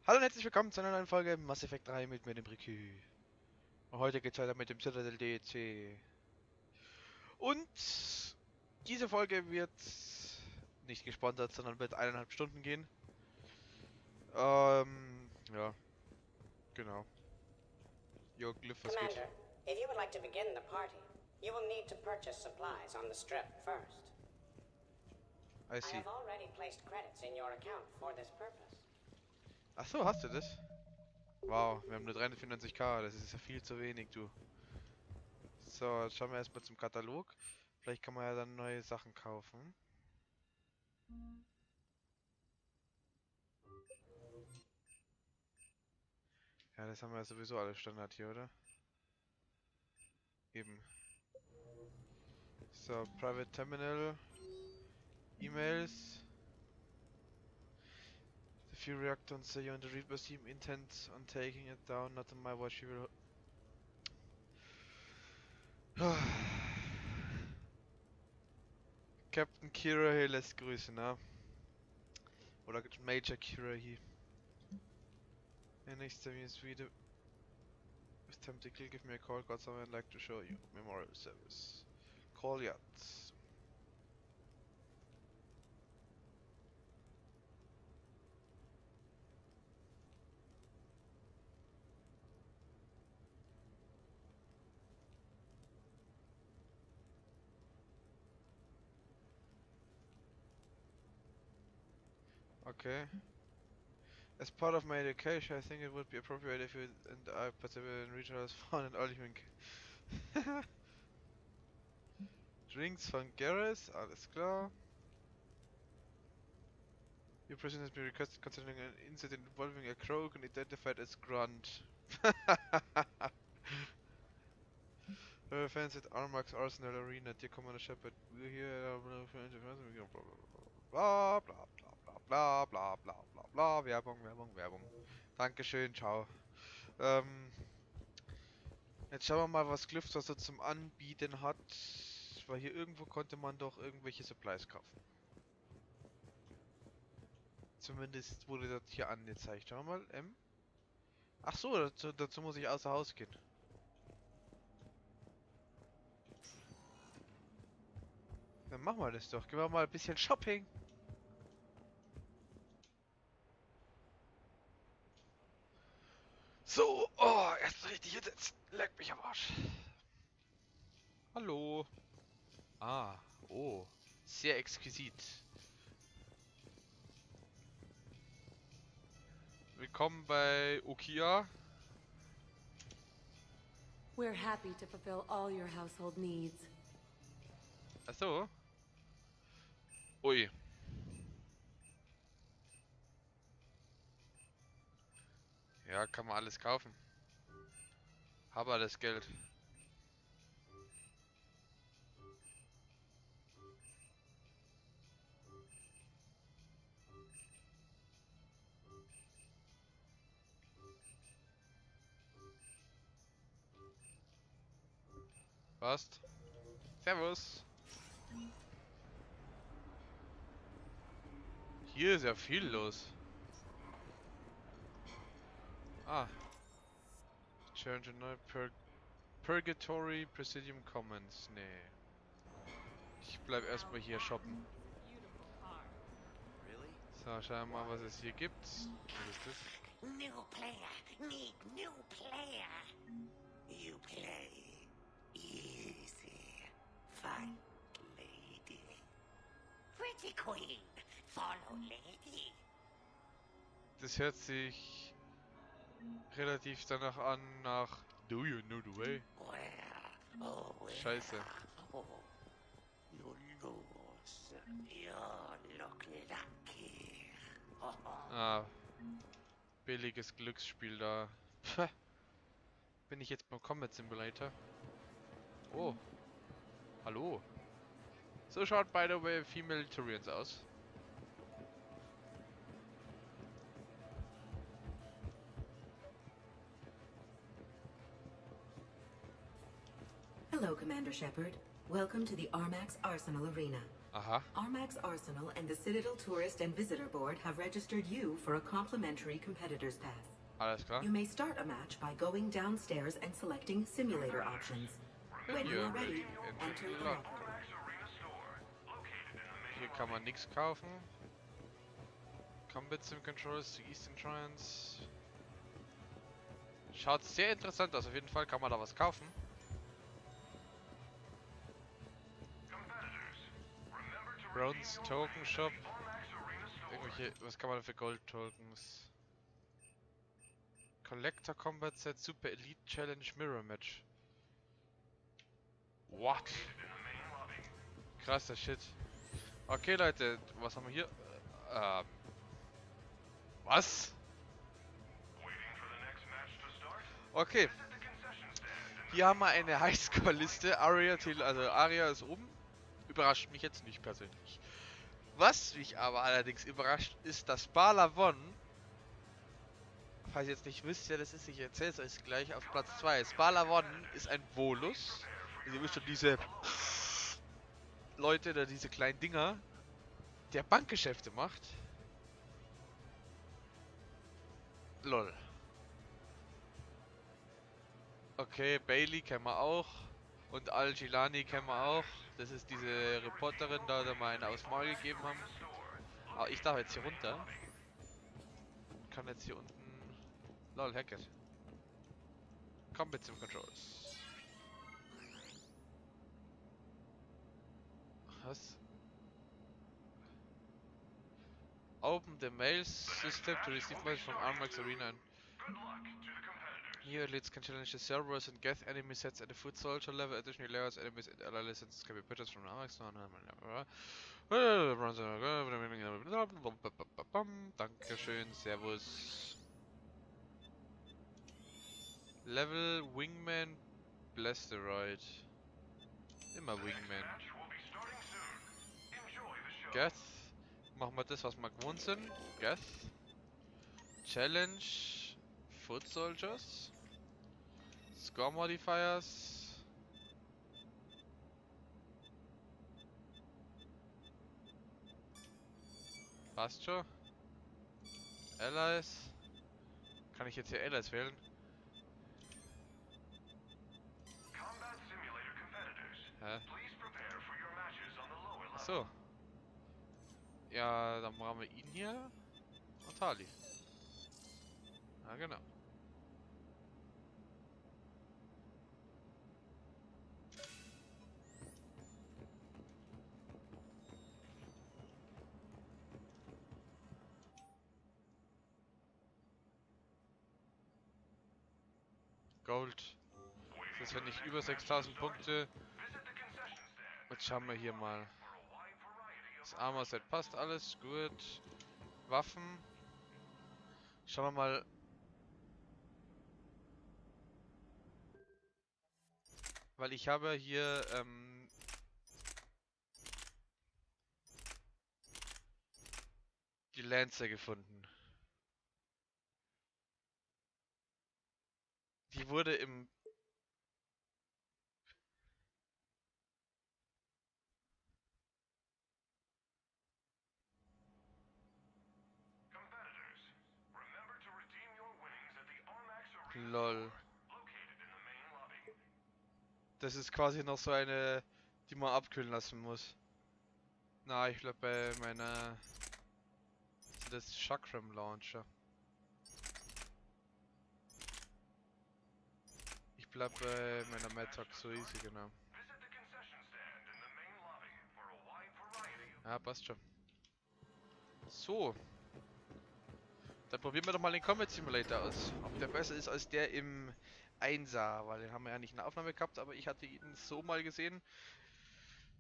Hallo und herzlich willkommen zu einer neuen Folge Mass Effect 3 mit mir, dem Ricky. Und heute geht's weiter mit dem Citadel DLC. Und diese Folge wird nicht gesponsert, sondern wird 1,5 Stunden gehen. Ja, genau. Jo, Glyph, was geht? Commander, if you would like to begin the party, you will need to purchase supplies on the strip first. I I see. have already placed credits in your account for this purpose. Ach so, hast du das? Wow, wir haben nur 394k, das ist ja viel zu wenig, du. So, jetzt schauen wir erstmal zum Katalog. Vielleicht kann man ja dann neue Sachen kaufen. Ja, das haben wir ja sowieso alles Standard hier, oder? Eben. So, Private Terminal. E-Mails. The few reactors say on the Reaper team intends on taking it down, not on my watch, he will... Captain Kira hier lässt grüßen, ne? Oder Major Kira hier. And next time you see the... With time to kill, give me a call, got something I'd like to show you. Memorial service. Call yachts. Okay. As part of my education, I think it would be appropriate if you and I participate in regional fun and argument. Drinks von Garrus, alles klar. Your president has been requested concerning an incident involving a Krogan identified as Grunt. Fans at Armax Arsenal Arena, dear Commander Shepard, we're here, bla bla bla bla bla bla bla bla bla, Werbung, Werbung, Werbung. Dankeschön, ciao. Jetzt schauen wir mal, was Glyph da so zum Anbieten hat, weil hier irgendwo konnte man doch irgendwelche Supplies kaufen. Zumindest wurde das hier angezeigt. Schauen wir mal, M. Ach so, dazu muss ich außer Haus gehen. Dann machen wir das doch. Gehen wir mal ein bisschen Shopping. So, oh, erst richtig hinsetzen. Leck mich am Arsch. Hallo. Ah, oh. Sehr exquisit. Willkommen bei Okia. We're happy to fulfill all your household needs. Ach so. Ui. Ja, kann man alles kaufen. Hab alles Geld. Passt. Servus. Hier ist ja viel los. Ah. Change neu Purgatory Presidium Commons. Nee. Ich bleib erstmal hier shoppen. So, schauen wir mal, was es hier gibt. Was ist das? New player, need new player. You play easy. Fight lady. Pretty queen, follow lady. Das hört sich relativ danach an nach Do you know the way? Where, oh where, Scheiße. oh, you lose. You look lucky. Ah. Billiges Glücksspiel da. Pah. Bin ich jetzt beim Combat Simulator? Oh. Hallo. So schaut, by the way, Female Turians aus. Hello, Commander Shepard. Welcome to the Armax Arsenal Arena. Aha. Armax Arsenal and the Citadel Tourist and Visitor Board have registered you for a complimentary competitor's pass. Alles klar. You may start a match by going downstairs and selecting simulator options. When you are ready, enter the locker. Hier kann man nichts kaufen. Combat Sim Controls, die Eastern Shrines. Schaut sehr interessant aus, auf jeden Fall kann man da was kaufen. Grunts Token Shop. Irgendwelche, was kann man da für Gold Tokens? Collector Combat Set, Super Elite Challenge Mirror Match. What? Krasser Shit. Okay Leute, was haben wir hier? Was? Okay. Hier haben wir eine Highscore-Liste. Aria ist oben. Überrascht mich jetzt nicht persönlich. Was mich aber allerdings überrascht, ist, dass Balavon, falls ihr jetzt nicht wisst, wer das ist, ich erzähle es euch gleich, auf Platz 2 ist. Balavon ist ein Volus. Also ihr wisst schon, diese Leute, oder diese kleinen Dinger, der Bankgeschäfte macht. Lol. Okay, Bailey kennen wir auch. Und Al-Gilani kennen wir auch. Das ist diese Reporterin da, der mal eine aufs Maul gegeben haben. Aber ich darf jetzt hier runter. Kann jetzt hier unten... Lol, Hackett. Combat Sim Controls. Was? Open the mail system to receive messages from Armax Arena. Here elites can challenge the servers and get enemy sets at the foot soldier level. Additional layers, enemies and ally licenses can be purchased from Armax. Dankeschön, servus. Level Wingman Blasteroid. Immer Wingman. Geth. Machen wir das, was wir gewohnt sind. Geth. Challenge. Foot Soldiers. Score Modifiers. Passt schon. Allies. Kann ich jetzt hier Allies wählen? Hä? Achso. Ja, dann brauchen wir ihn hier und Harley. Ja, genau. Gold. Das ist, wenn ich über 6000 Punkte. Jetzt schauen wir hier mal. Das Armor Set passt alles, gut. Waffen. Schauen wir mal. Weil ich habe hier die Lancer gefunden. Die wurde im LOL. Das ist quasi noch so eine, die man abkühlen lassen muss. Na, ich bleib bei meiner... Das Chakram Launcher. Ich bleib bei meiner Matox, so easy, genau. Ja, passt schon. So. Dann probieren wir doch mal den Combat Simulator aus. Ob der besser ist als der im 1er, weil den haben wir ja nicht in der Aufnahme gehabt, aber ich hatte ihn so mal gesehen.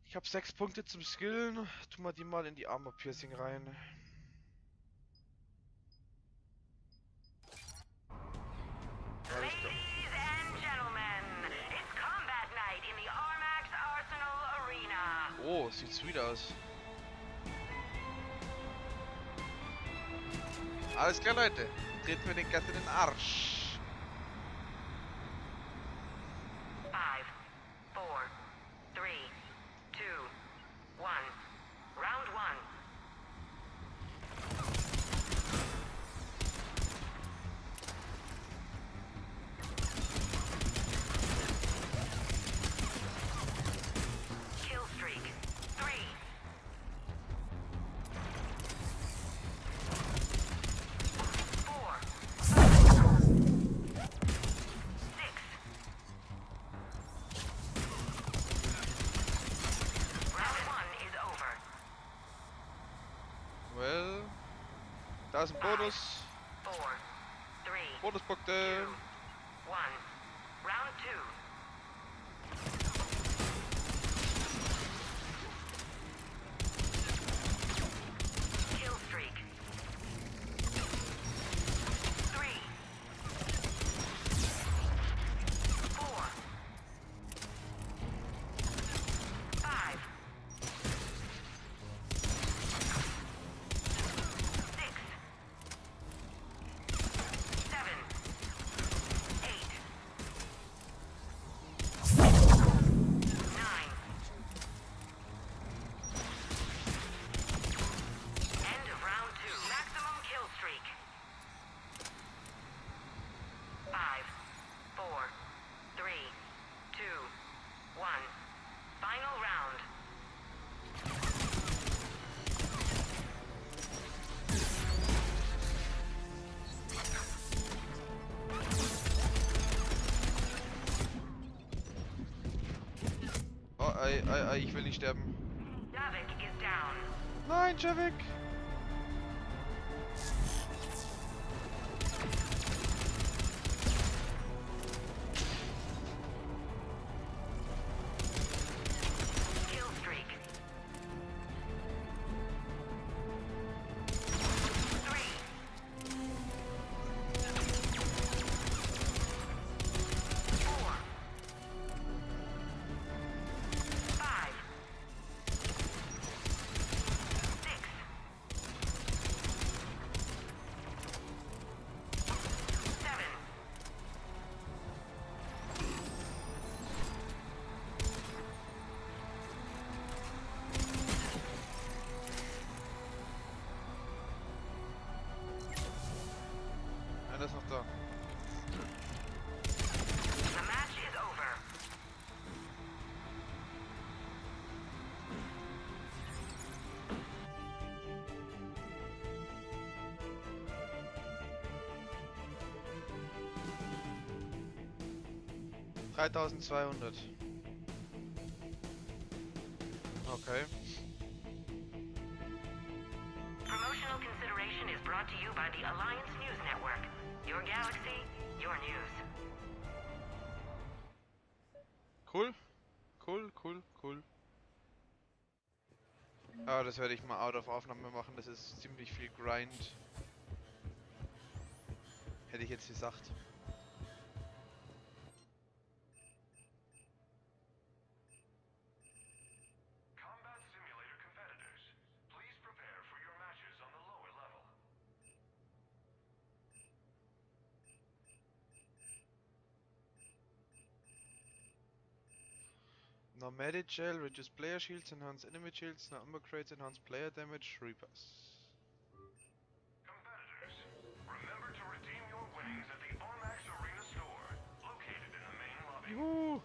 Ich habe 6 Punkte zum Skillen. Tun wir die mal in die Armor Piercing rein. Ladies and gentlemen, it's combat night in the Armax Arsenal Arena. Oh, sieht sweet aus. Alles klar, Leute. Treten wir den Gas in den Arsch. 5, 4, 3, 2, 1. Da ist ein Bonus. 4, 3, Bonuspunkte. 1. Round 2. Kill streak. 3, 4, 5, 6, 7, 8, 9. End of round 2. Maximum kill streak. 5, 4, 3, 2, 1. Final round. Oh, ei, ich will nicht sterben. Davik is down. Nein, Javik! Kill streak. 3, 4, 5, 6, 7. Einer ist noch da. The match is over. $3.200. Okay. Promotional consideration is brought to you by the Alliance News Network. Your galaxy, your news. Cool. Cool. Aber das werde ich mal out of Aufnahme machen. Das ist ziemlich viel Grind. Hätte ich jetzt gesagt. Combat Simulator competitors, please prepare for your matches on the lower level. No medic gel, reduce player shields, enhance enemy shields, no armor crates, enhance player damage, repass. Competitors, remember to redeem your winnings at the Armax Arena store, located in the main lobby. Juhu!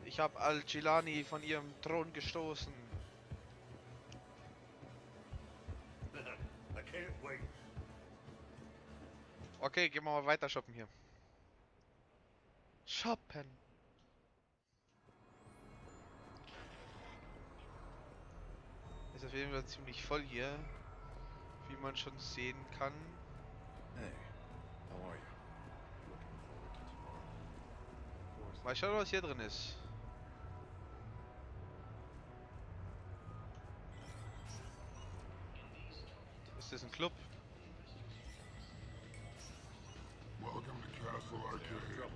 Ich habe Al-Gilani von ihrem Thron gestoßen. I can't wait. Okay, gehen wir mal weiter shoppen hier. Shoppen! Ist auf jeden Fall ziemlich voll hier, wie man schon sehen kann. Hey, how are you? Looking forward to tomorrow. Of course. Mal schauen, was hier drin ist. Ist das ein Club? Welcome to Castle Arcade.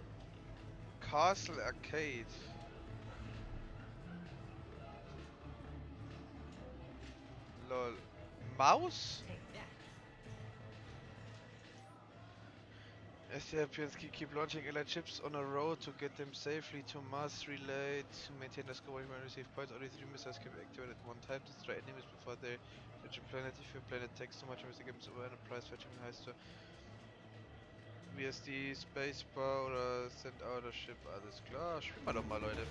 Castle Arcade. Lol. Maus? Assertores keep launching allied ships on a road to get them safely to Mars relay to maintain the score when receive points. Only 3 missiles can be activated at one time to destroy enemies before they reach a planet. If your planet takes too much damage, the game is over and a prize fetching heißt to VSD, Spacebar oder send out a ship. Alles klar, spielen wir doch mal, Leute.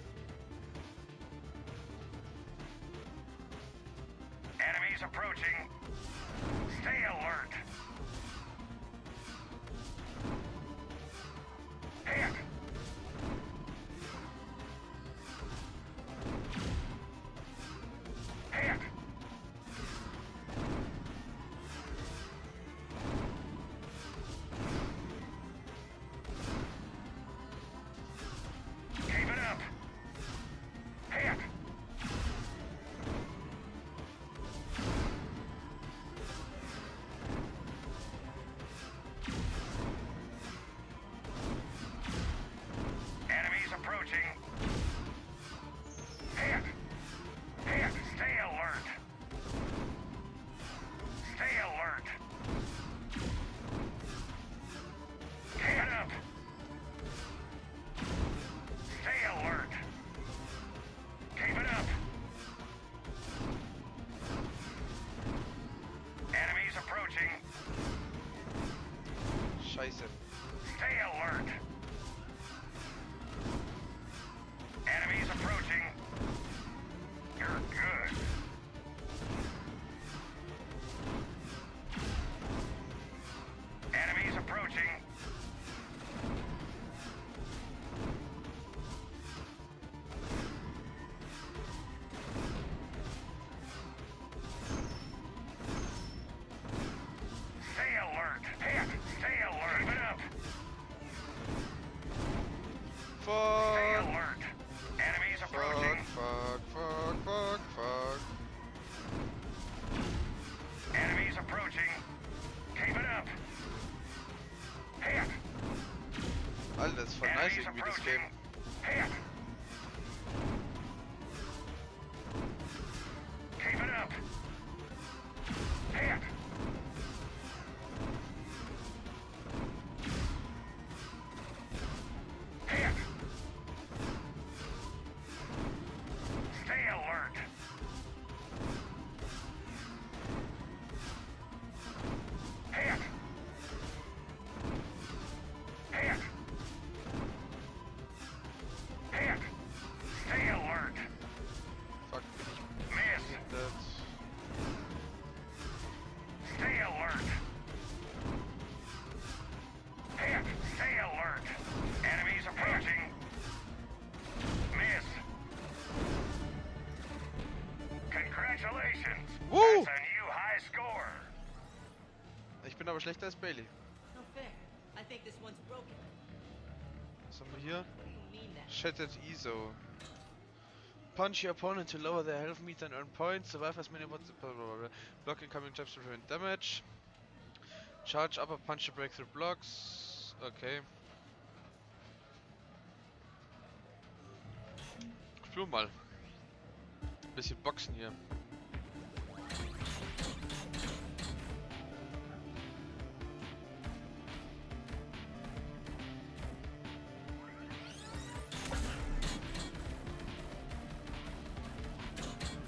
Enemies approaching. Stay alert. Hit! Hit! scheiße. Stay alert. Enemies approaching. You're good. Enemies approaching. Stay alert. Hit. Stay alert. Keep it up. Stay Fuck. alert. Enemies approaching. Fuck. Enemies approaching. Keep it up. Hit. Alter, das ist voll nice Enemies irgendwie, das approaching. Game. Hit. Keep it up. Hit. Hit. Stay alert. Hit. Hit. Hit. Stay alert. Fuck, bin Miss. ich behindert. Stay alert. Hit. Stay alert. Enemies approaching. Miss. Congratulations. Woo! That's a new high score. Ich bin aber schlechter als Bailey. No fair. I think this one's broken. Was haben wir hier? What do you mean that? Shattered ESO. Punch your opponent to lower their health meter and earn points. Survive as many points. Block incoming jabs to prevent damage. Charge upper punch to break through blocks. Okay. Spielen mal. Bisschen Boxen hier.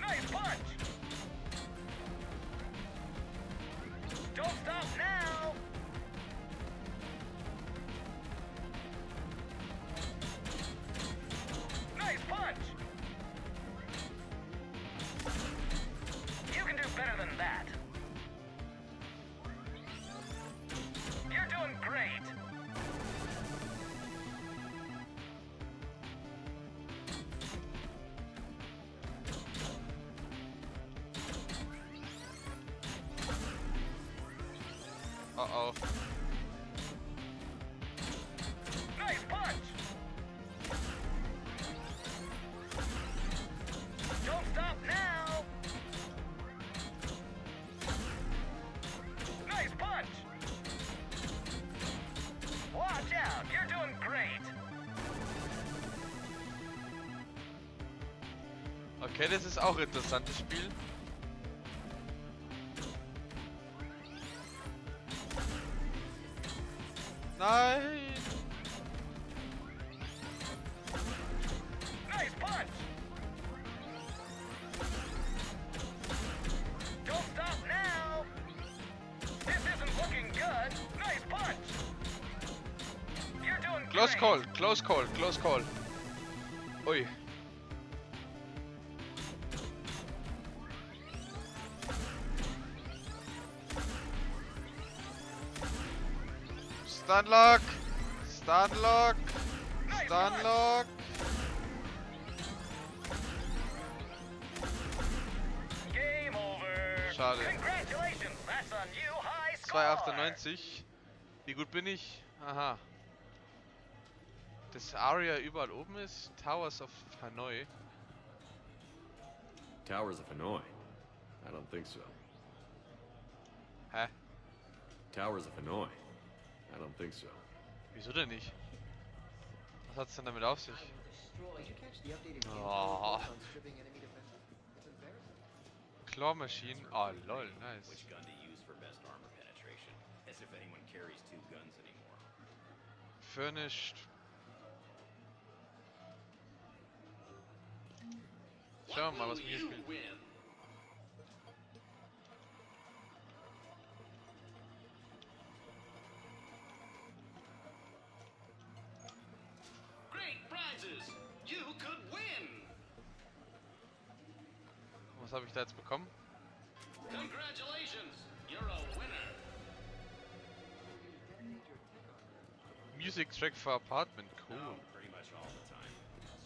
Nice punch. Don't stop now. Nice punch. You can do better than that. You're doing great. Uh-oh. Nice punch. Don't stop now. Nice punch. Watch out. You're doing great. Okay, das ist auch ein interessantes Spiel. Nein! Nice punch. Don't stop now. This isn't looking good. Nice punch. You're doing great. Close call, close call, close call. Ui. Stunlock! Stunlock! Stunlock! Game over. Schade. Congratulations. That's a new high score. 2,98. Wie gut bin ich? Aha. Das Aria überall oben ist? Towers of Hanoi. Towers of Hanoi? I don't think so. Hä? Towers of Hanoi? I don't think so. Wieso denn nicht? Was hat's denn damit auf sich? Did you catch the updated game Oh. on stripping enemy defenses? It's embarrassing. Claw Machine. Oh lol, nice. Which gun to use for best armor penetration? As if anyone carries two guns anymore. Furnished. Schauen wir mal, was wir hier spielen. Was habe ich da jetzt bekommen? Congratulations! You're a winner! Music Track for Apartment, cool. No, pretty much all the time.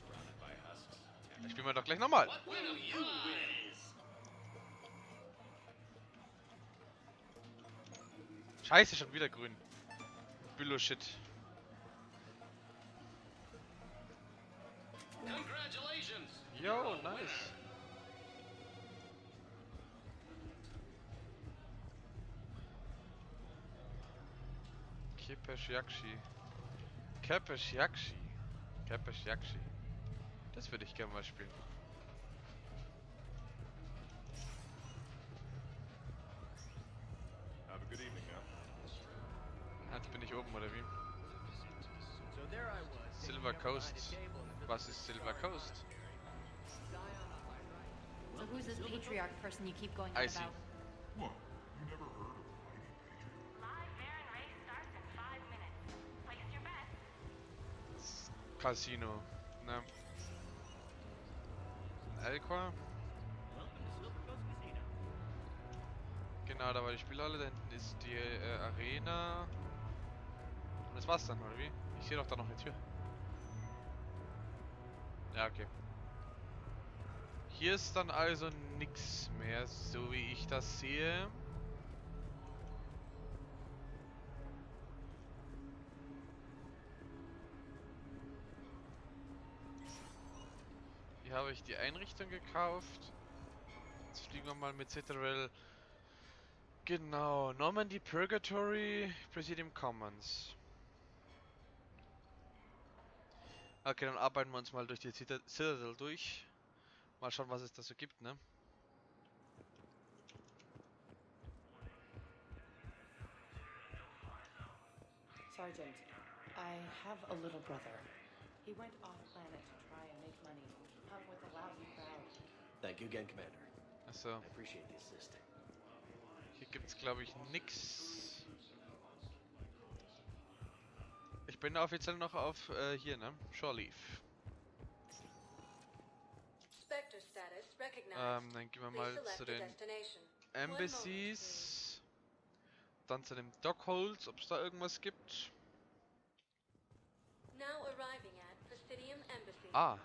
Surrounded by husks. Ich spielen wir doch gleich nochmal. What will you win? Scheiße, schon wieder grün. Billo-Shit. Congratulations! Yo, nice. Kepeshiakshi. Kepeshiakshi. Kepeshiakshi. Das würde ich gerne mal spielen. Have a good evening now. Jetzt bin ich oben, oder wie? So there I was. Silver Coast. Was ist Silver Coast? So who's this patriarch person you keep going on I see. about? What? You never heard of Lady Patriot? Live Baron race starts in 5 minutes. Place your bets. Casino. Ne? Elqua. Genau, da war die Spielhalle, da hinten ist die Arena. Und das war's dann, oder wie? Ich sehe doch da noch eine Tür. Ja, okay. Hier ist dann also nichts mehr, so wie ich das sehe. Hier habe ich die Einrichtung gekauft. Jetzt fliegen wir mal mit Citadel. Genau, Normandy Purgatory, Presidium Commons. Okay, dann arbeiten wir uns mal durch die Citadel durch. Mal schauen, was es da so gibt, ne? Sergeant, I have a little brother. He went off planet to try and make money. Hung with a lousy crowd. Thank you again, Commander. Achso. I appreciate the assist. Hier gibt's, glaube ich, nix. Ich bin offiziell noch auf hier, ne? Shore Leave. Spectre status recognized. Dann gehen wir mal zu den Embassies. Dann zu dem Dockholds, ob es da irgendwas gibt. Now arriving at Presidium Embassy. Ah,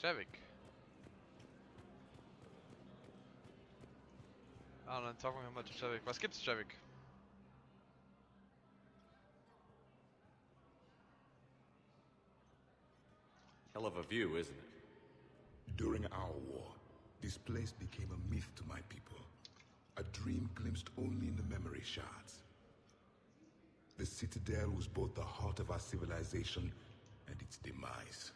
Javik. Ah, dann talken wir mal zu Javik. Was gibt's, Javik? Hell of a view, isn't it? During our war, this place became a myth to my people. A dream glimpsed only in the memory shards. The Citadel was both the heart of our civilization and its demise.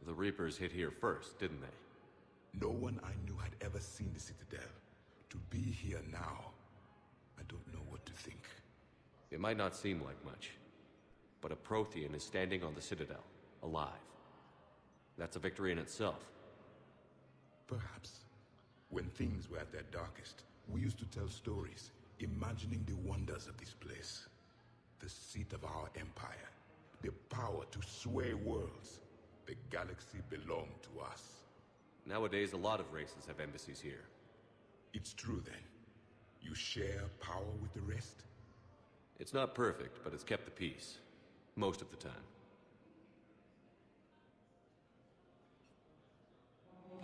The Reapers hit here first, didn't they? No one I knew had ever seen the Citadel. To be here now, I don't know what to think. It might not seem like much, but a Prothean is standing on the Citadel, alive. That's a victory in itself. Perhaps. When things were at their darkest, we used to tell stories, imagining the wonders of this place. The seat of our empire, the power to sway worlds. The galaxy belonged to us. Nowadays, a lot of races have embassies here. It's true then. You share power with the rest? It's not perfect, but it's kept the peace. Most of the time.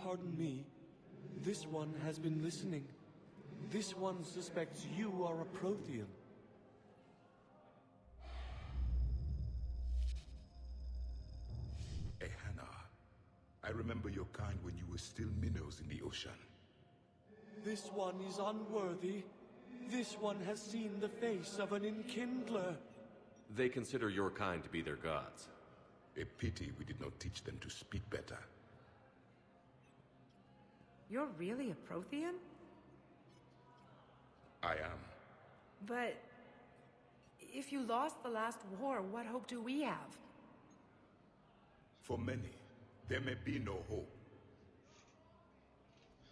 Pardon me. This one has been listening. This one suspects you are a Prothean. Ehana, I remember your kind when you were still minnows in the ocean. This one is unworthy. This one has seen the face of an enkindler. They consider your kind to be their gods. A pity we did not teach them to speak better. You're really a Prothean? I am. But if you lost the last war, what hope do we have? For many, there may be no hope.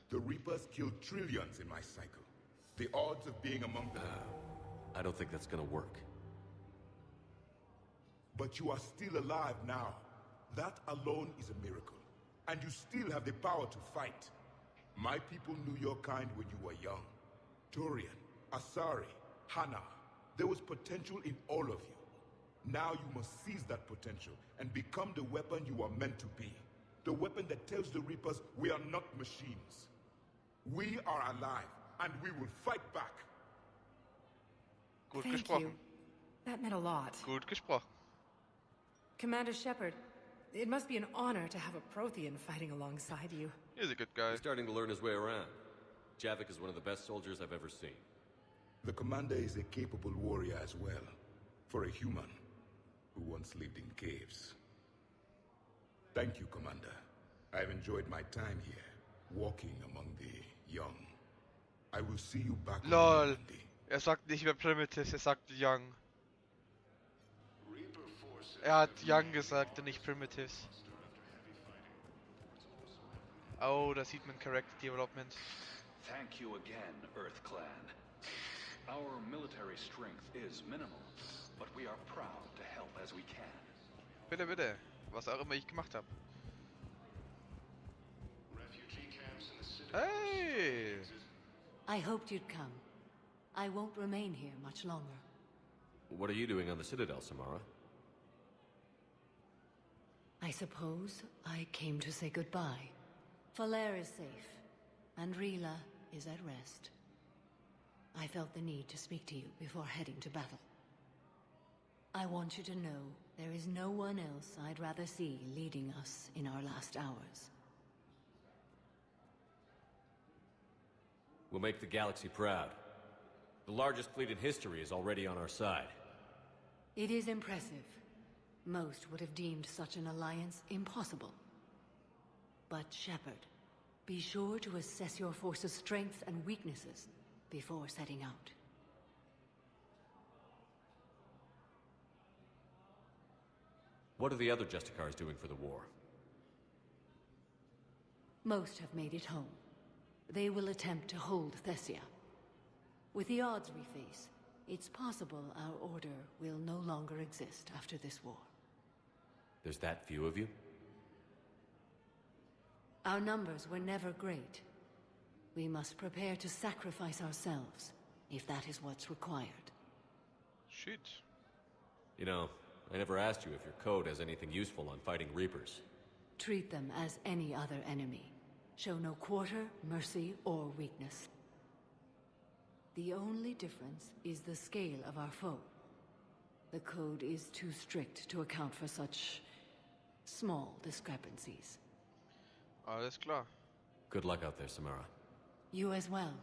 The Reapers killed trillions in my cycle. The odds of being among them... I don't think that's gonna work. But you are still alive now. That alone is a miracle. And you still have the power to fight. My people knew your kind when you were young. Turian, Asari, Hana. There was potential in all of you. Now you must seize that potential and become the weapon you are meant to be. The weapon that tells the Reapers we are not machines. We are alive, and we will fight back. Gut Thank gesprochen. you. That meant a lot. Gut gesprochen. Commander Shepard, it must be an honor to have a Prothean fighting alongside you. He's a good guy. He's starting to learn his way around. Javik is one of the best soldiers I've ever seen. The commander is a capable warrior as well, for a human who once lived in caves. Thank you, Commander. I've enjoyed my time here, walking among the young. I will see you back. LOL. Sagt nicht mehr Primitives, sagt Young. Hat Young gesagt und nicht Primitives. Oh, da sieht man Character Development. Thank you again, Earth Clan. Our military strength is minimal, but we are proud to help as we can. Bitte, bitte. Was auch immer ich gemacht habe. Hey! I hoped you'd come. I won't remain here much longer. What are you doing on the Citadel, Samara? I suppose I came to say goodbye. Falair is safe, and Rila is at rest. I felt the need to speak to you before heading to battle. I want you to know there is no one else I'd rather see leading us in our last hours. We'll make the galaxy proud. The largest fleet in history is already on our side. It is impressive. Most would have deemed such an alliance impossible. But Shepard, be sure to assess your force's strengths and weaknesses before setting out. What are the other Justicars doing for the war? Most have made it home. They will attempt to hold Thessia. With the odds we face, it's possible our order will no longer exist after this war. There's that few of you? Our numbers were never great. We must prepare to sacrifice ourselves, if that is what's required. Shit. You know, I never asked you if your code has anything useful on fighting Reapers. Treat them as any other enemy. Show no quarter, mercy, or weakness. The only difference is the scale of our foe. The code is too strict to account for such small discrepancies. Alles klar. Good luck out there, Samara. You as well.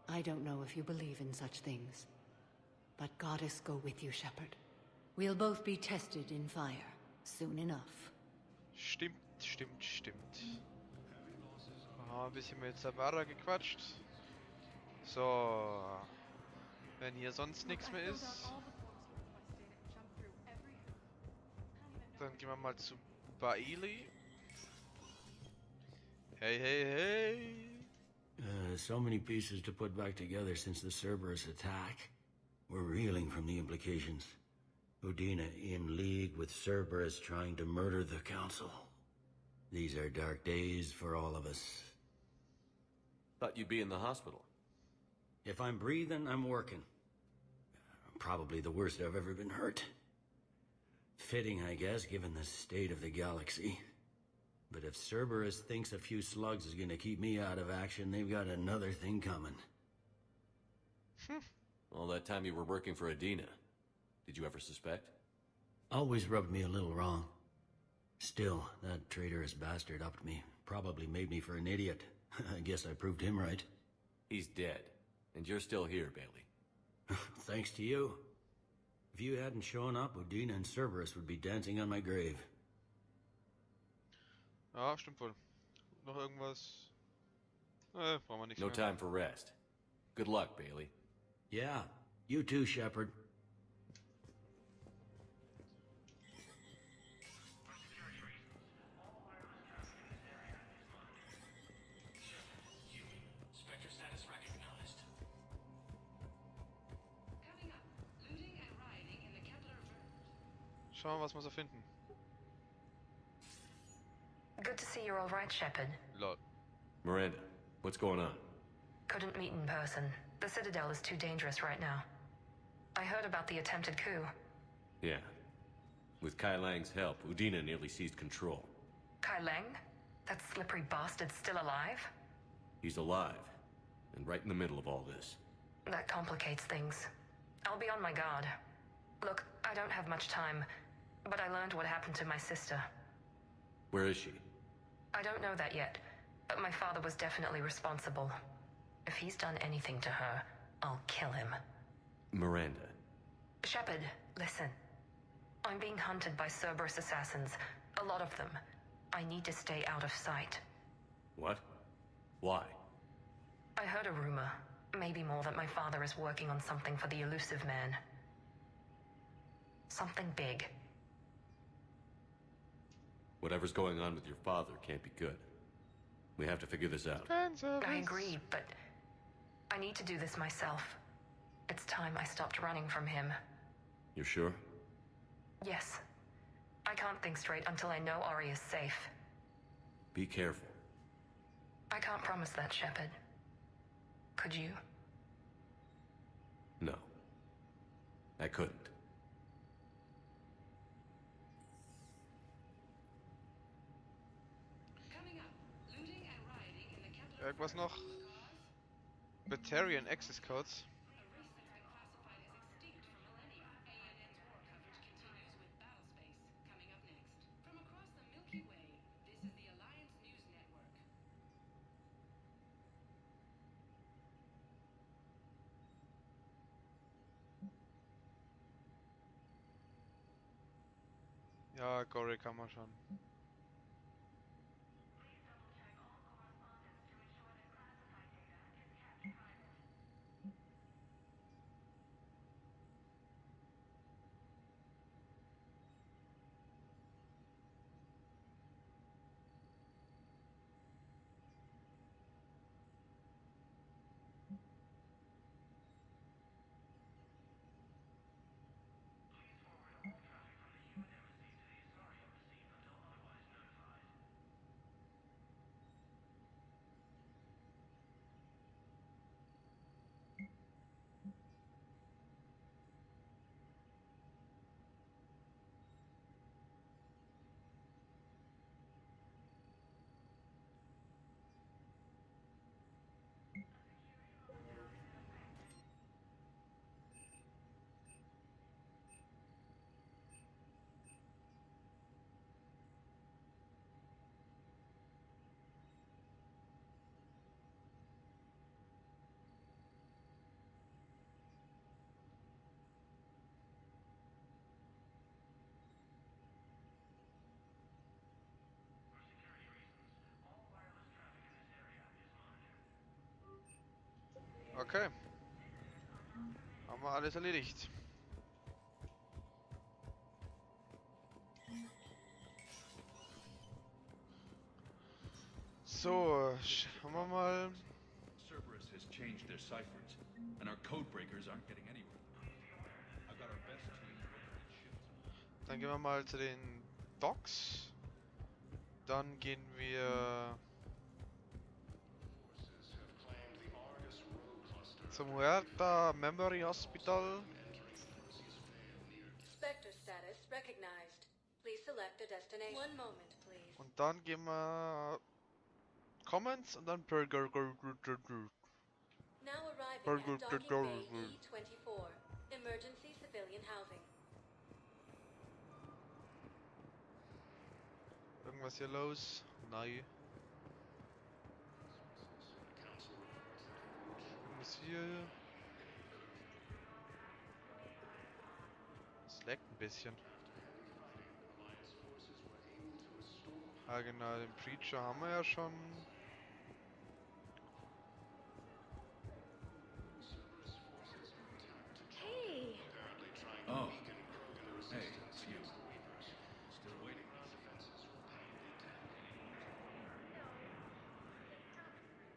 I don't know if you believe in such things, but Goddess go with you, Shepard. We'll both be tested in fire, soon enough. Stimmt, stimmt, stimmt. Aha, ein bisschen mit Samara gequatscht. So. Wenn hier sonst nichts mehr ist, dann gehen wir mal zu Bailey. Hey, hey, hey! So many pieces to put back together since the Cerberus attack. We're reeling from the implications. Udina in league with Cerberus trying to murder the Council. These are dark days for all of us. Thought you'd be in the hospital. If I'm breathing, I'm working. Probably the worst I've ever been hurt. Fitting, I guess, given the state of the galaxy. But if Cerberus thinks a few slugs is gonna keep me out of action, they've got another thing coming. All that time you were working for Adina, did you ever suspect? Always rubbed me a little wrong. Still, that traitorous bastard upped me. Probably made me for an idiot. I guess I proved him right. He's dead, and you're still here, Bailey. Thanks to you. If you hadn't shown up, Udina and Cerberus would be dancing on my grave. Ja, stimmt wohl. Noch irgendwas? Brauchen wir nichts No mehr. time for rest. Good luck, Bailey. Yeah, you too, Shepard. Spectre status recognized. Coming up, looting and rioting in the Kepler. Schauen wir, was wir so finden. Good to see you're all right, Shepard. Lol. Miranda, what's going on? Couldn't meet in person. The Citadel is too dangerous right now. I heard about the attempted coup. Yeah. With Kai Lang's help, Udina nearly seized control. Kai Lang? That slippery bastard's still alive? He's alive, and right in the middle of all this. That complicates things. I'll be on my guard. Look, I don't have much time, but I learned what happened to my sister. Where is she? I don't know that yet, but my father was definitely responsible. If he's done anything to her, I'll kill him. Miranda. Shepard, listen. I'm being hunted by Cerberus assassins. A lot of them. I need to stay out of sight. What? Why? I heard a rumor, maybe more, that my father is working on something for the elusive man. Something big. Whatever's going on with your father can't be good. We have to figure this out. I agree, but I need to do this myself. It's time I stopped running from him. You're sure? Yes. I can't think straight until I know Ori is safe. Be careful. I can't promise that, Shepard. Could you? No. I couldn't. Irgendwas noch? Batarian Access Codes. Ja, Gore kann man schon. Okay. Haben wir alles erledigt. So, schauen wir mal. Cerberus has changed their ciphers, and our code breakers aren't getting anywhere. I've got our best team ships. Dann gehen wir mal zu den Docks. Dann gehen wir zum Huerta Memory Hospital. Spectre status recognized. Please select a destination. One moment, please. Und dann gehen wir Comments und dann Burger. Now arriving at docking bay E24. Emergency civilian housing. Irgendwas hier los? Nein. Irgendwas hier. Es leckt ein bisschen. Ah genau, den Preacher haben wir ja schon. Hey. Oh. Hey, it's you. Still waiting.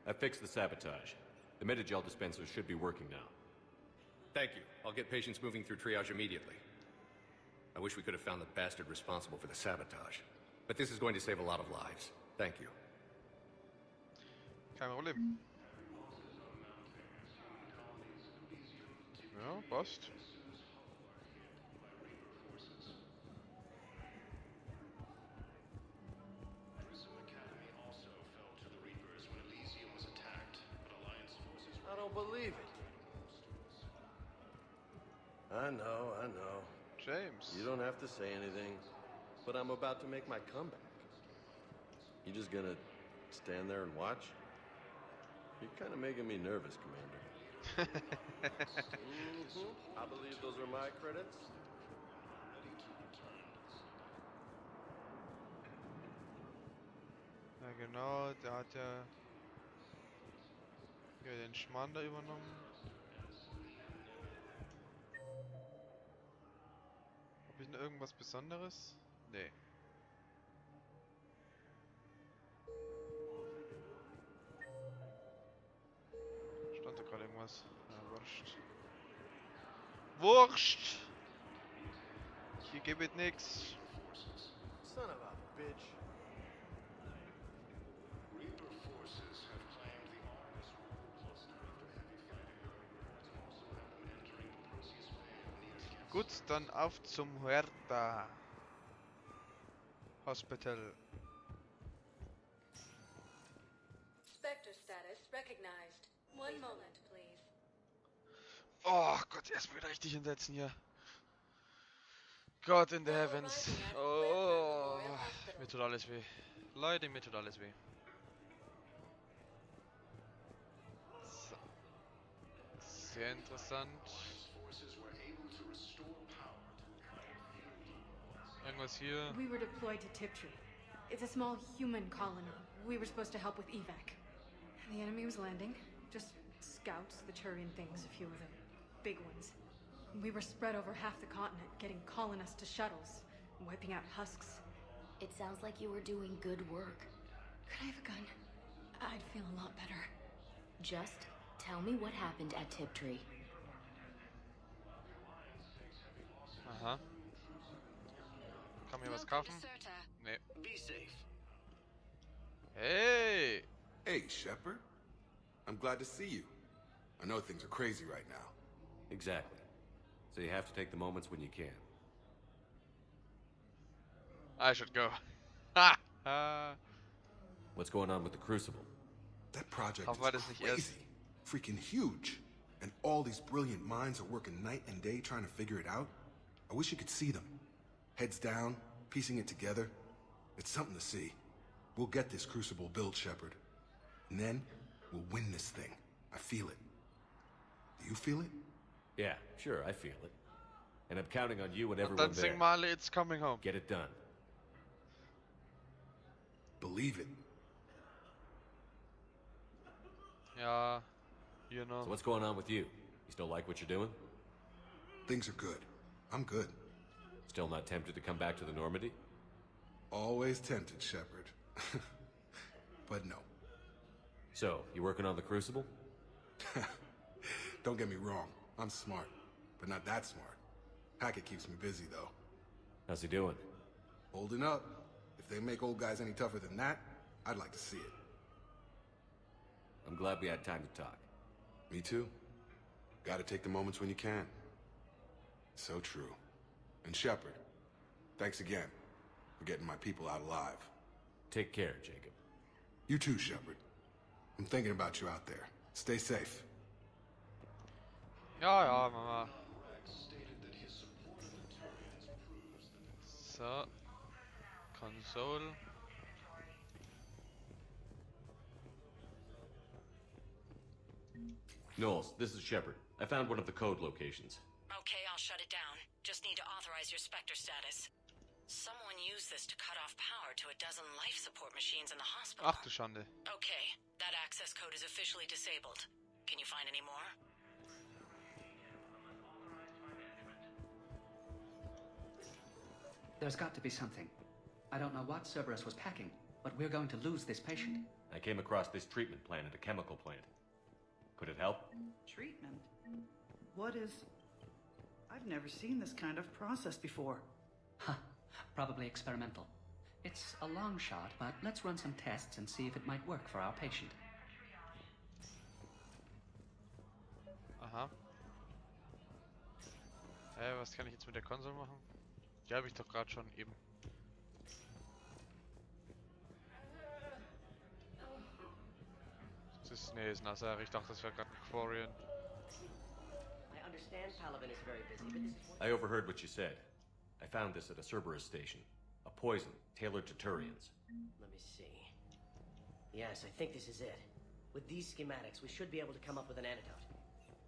I fixed the sabotage. The Metagel dispensers should be working now. Thank you. I'll get patients moving through triage immediately. I wish we could have found the bastard responsible for the sabotage. But this is going to save a lot of lives. Thank you. Kein Problem. Ja, passt. I don't believe it. I know. James. You don't have to say anything, but I'm about to make my comeback. You just gonna stand there and watch? You're kind of making me nervous, Commander. I believe those are my credits. Ja genau, der hat ja hier den Schmarrn da übernommen. Hab ich noch irgendwas Besonderes? Nee. Stand da gerade irgendwas? Ja, wurscht. Wurscht! Hier gibt es nix. Son of a bitch. Gut, dann auf zum Huerta Hospital. Spectre status recognized. One moment, please. Oh Gott, erstmal wieder richtig hinsetzen hier. Gott in the heavens. Oh, mir tut alles weh. Leute, mir tut alles weh. So. Sehr interessant. Irgendwas hier. We were deployed to Tiptree. It's a small human colony. We were supposed to help with evac. The enemy was landing. Just scouts, the Turian things, a few of the big ones. We were spread over half the continent, getting colonists to shuttles, wiping out husks. It sounds like you were doing good work. Could I have a gun? I'd feel a lot better. Just tell me what happened at Tiptree. Aha. Kann mir was kaufen? Nee. Be safe. Hey! Hey, Shepard. I'm glad to see you. I know things are crazy right now. Exactly. So you have to take the moments when you can. I should go. Ha! What's going on with the Crucible? That project Hoffen wir, is das nicht crazy. erst. Freaking huge. And all these brilliant minds are working night and day trying to figure it out. I wish you could see them. Heads down, piecing it together. It's something to see. We'll get this Crucible built, Shepard. And then, we'll win this thing. I feel it. Do you feel it? Yeah, sure, I feel it. And I'm counting on you and Und everyone dann there. sing mal It's Coming Home. Get it done. Believe it. Ja, you know. So what's going on with you? You still like what you're doing? Things are good. I'm good. Still not tempted to come back to the Normandy? Always tempted, Shepard. But no. So, you working on the Crucible? Don't get me wrong. I'm smart. But not that smart. Hackett keeps me busy, though. How's he doing? Holding up. If they make old guys any tougher than that, I'd like to see it. I'm glad we had time to talk. Me too. Gotta take the moments when you can. So true. And Shepard, thanks again for getting my people out alive. Take care, Jacob. You too, Shepard. I'm thinking about you out there. Stay safe. Ja, ja, Mama. So. Console. Knowles, this is Shepard. I found one of the code locations. Okay, I'll shut it down. Just need to authorize your Spectre status. Someone used this to cut off power to a dozen life support machines in the hospital. Ach du Schande. Okay, that access code is officially disabled. Can you find any more? There's got to be something. I don't know what Cerberus was packing, but we're going to lose this patient. I came across this treatment plant at a chemical plant. Could it help? Treatment? What is... I've never seen this kind of process before. Huh. Probably experimental. It's a long shot, but let's run some tests and see if it might work for our patient. Aha. Was kann ich jetzt mit der Konsole machen? Die habe ich doch gerade schon eben. Das ist, nee, ist Nasser. Ich dachte, das wäre gerade ein Quarian. I understand Palaven is very busy, but this is I overheard what you said. I found this at a Cerberus station. A poison tailored to Turians. Let me see. Yes, I think this is it. With these schematics, we should be able to come up with an antidote.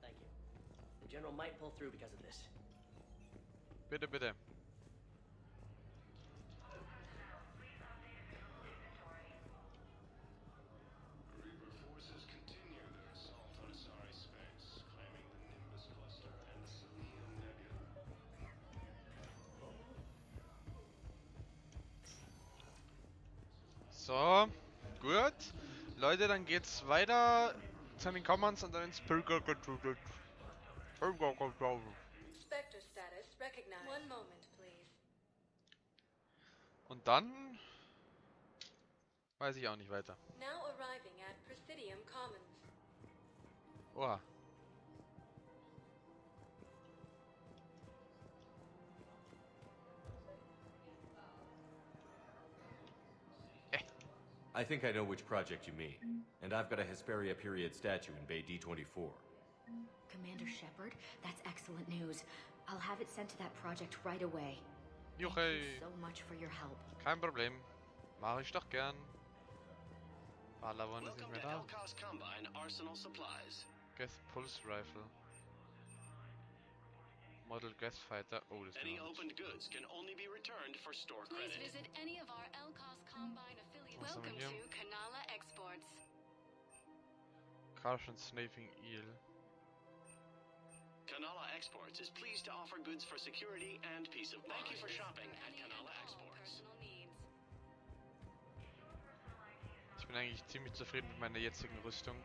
Thank you. The General might pull through because of this. Bitte, bitte. So, gut. Leute, dann geht's weiter zu den Commands und dann ins Spectre status recognized. One moment, please. Und dann weiß ich auch nicht weiter. Now arriving at Presidium Commons. Oha. I think I know which project you mean. And I've got a Hesperia period statue in Bay D24. Commander Shepard, that's excellent news. I'll have it sent to that project right away. Juchei. Thank you so much for your help. Kein Problem. Mache ich doch gern. Ballermann ist nicht mehr da. Gas Pulse Rifle. Model Gas Fighter. Oh, das Any opened goods can only be returned for store credit. Please visit any of our LCOS Combine affiliates. Welcome to Kanala Exports. Caution Sniping Eel. Kanala Exports is pleased to offer goods for security and peace of mind. Thank you for shopping at Kanala Exports. Ich bin eigentlich ziemlich zufrieden mit meiner jetzigen Rüstung.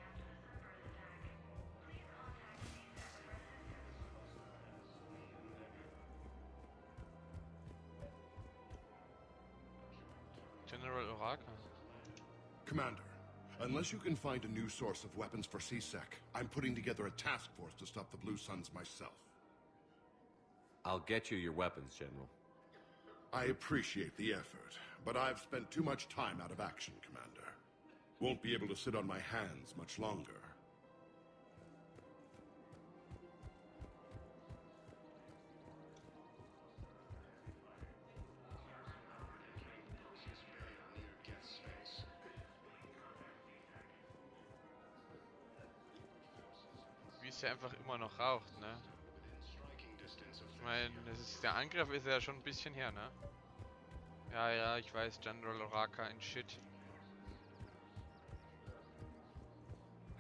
General Oraka. Commander, unless you can find a new source of weapons for CSEC, I'm putting together a task force to stop the Blue Suns myself. I'll get you your weapons, General. I appreciate the effort, but I've spent too much time out of action, Commander. Won't be able to sit on my hands much longer. Wie es ja einfach immer noch raucht, ne? Ich meine, der Angriff ist ja schon ein bisschen her, ne? Ja, ich weiß, General Oraka in Shit.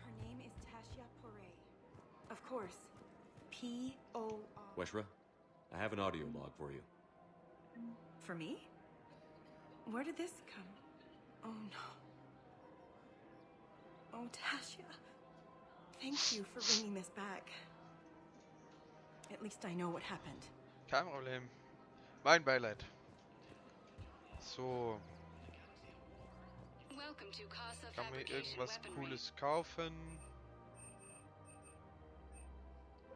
Her name is Tasha Poré. Of course. P-O-R. Weshra, I have an audio log for you. For me? Where did this come? Oh no. Oh, Tasha. Thank you for bringing this back. At least I know what happened. Kein Problem. Mein Beileid. So. Kann mir irgendwas Cooles kaufen?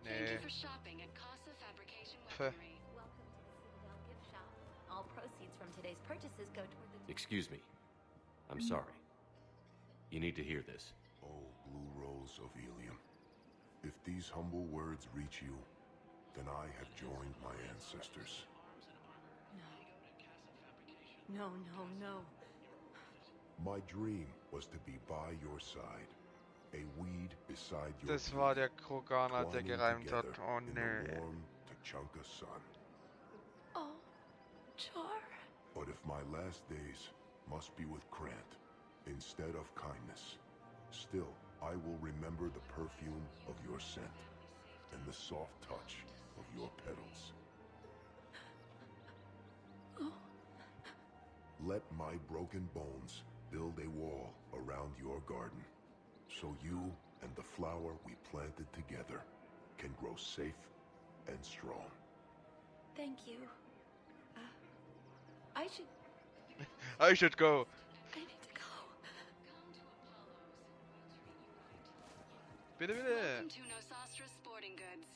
Nee. Pff. All proceeds from today's purchases go toward the... Excuse me. I'm sorry. You need to hear this. Oh, Blue Rose of Ilium. If these humble words reach you, then I have joined my ancestors. No. My dream was to be by your side, a weed beside your Das war der feet, Kroganer, der twining gereimt hat. together Oh in the nee. warm Tachanka sun. Oh, Char. But if my last days must be with Grant instead of kindness, still I will remember the perfume of your scent and the soft touch of your petals. Oh. Let my broken bones build a wall around your garden, so you and the flower we planted together can grow safe and strong. Thank you. I should... I should go. I need to go. Bitte, bitte. Welcome to Nosastra Sporting sporting goods.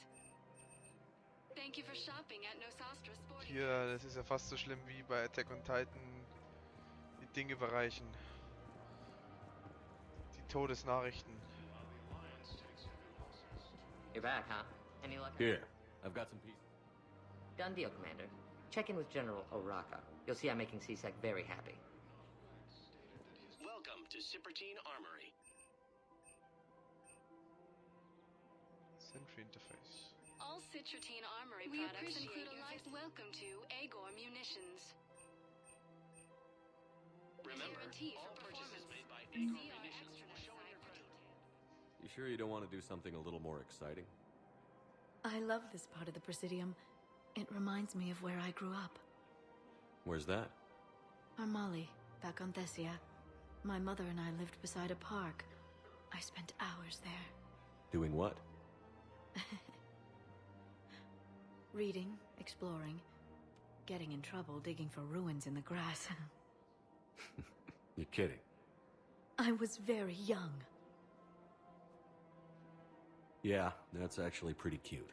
Thank you for shopping at Nosastra Sporting Hier, das ist ja fast so schlimm wie bei Attack on Titan. Die Dinge überreichen. Die Todesnachrichten. You're back, huh? Any luck? Here, I've got some pieces. Done deal, Commander. Check in with General Oraka. You'll see I'm making CSEC very happy. Welcome to Sippertine Armory. Sentry interface. All Citratine Armory products include a life. Welcome to Agor Munitions. Remember, Guarantee all for purchases performance. made by Agor See our Munitions extra will show on your credit. You sure you don't want to do something a little more exciting? I love this part of the Presidium. It reminds me of where I grew up. Where's that? Armali, back on Thessia. My mother and I lived beside a park. I spent hours there. Doing what? Reading, exploring, getting in trouble digging for ruins in the grass. You're kidding. I was very young. Yeah, that's actually pretty cute.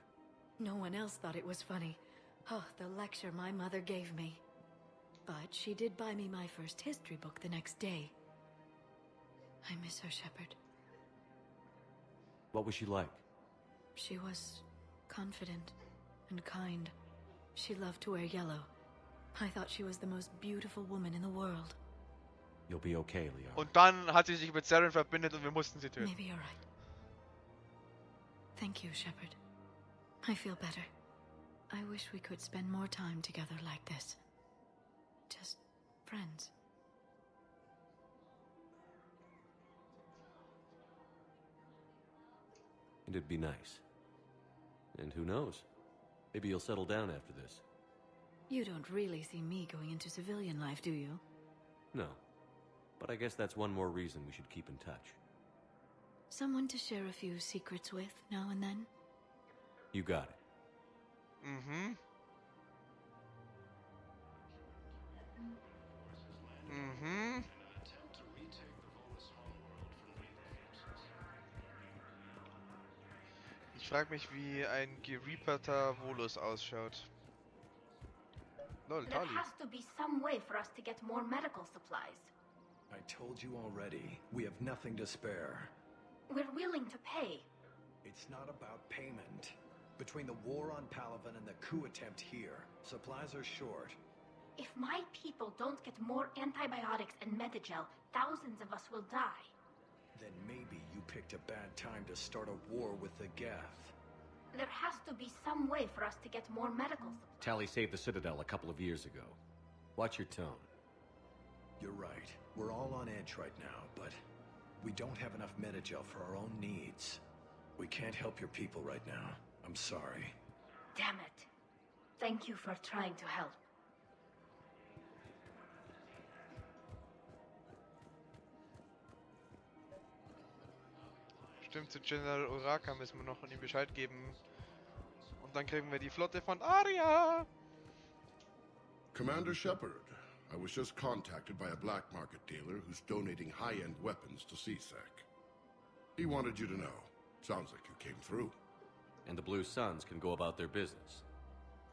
No one else thought it was funny. Oh, the lecture my mother gave me. But she did buy me my first history book the next day. I miss her, Shepard. What was she like? She was confident and kind. She loved to wear yellow. I thought she was the most beautiful woman in the world. You'll be okay, Leon. Und dann hat sie sich mit Saren verbindet und wir mussten sie töten. Maybe you're right. Thank you, Shepard. I feel better. I wish we could spend more time together like this. Just friends. And it'd be nice. And who knows? Maybe you'll settle down after this. You don't really see me going into civilian life, do you? No. But I guess that's one more reason we should keep in touch. Someone to share a few secrets with now and then? You got it. Mhm. Mhm. Ich frage mich, wie ein gereaperter Volus ausschaut. Lol, There Tali. has to be some way for us to get more medical supplies. I told you already, we have nothing to spare. We're willing to pay. It's not about payment. Between the war on Palaven and the coup attempt here, supplies are short. If my people don't get more antibiotics and Medigel, thousands of us will die. Then maybe you picked a bad time to start a war with the Geth. There has to be some way for us to get more medical supplies. Tally saved the Citadel a couple of years ago. Watch your tone. You're right. We're all on edge right now, but we don't have enough Medigel for our own needs. We can't help your people right now. I'm sorry. Damn it. Thank you for trying to help. Stimmt, zu General Oraka müssen wir noch ihm Bescheid geben. Und dann kriegen wir die Flotte von Aria. Commander Shepard, I was just contacted by a black market dealer who's donating high-end weapons to CSEC. He wanted you to know. Sounds like you came through. And the Blue Suns can go about their business.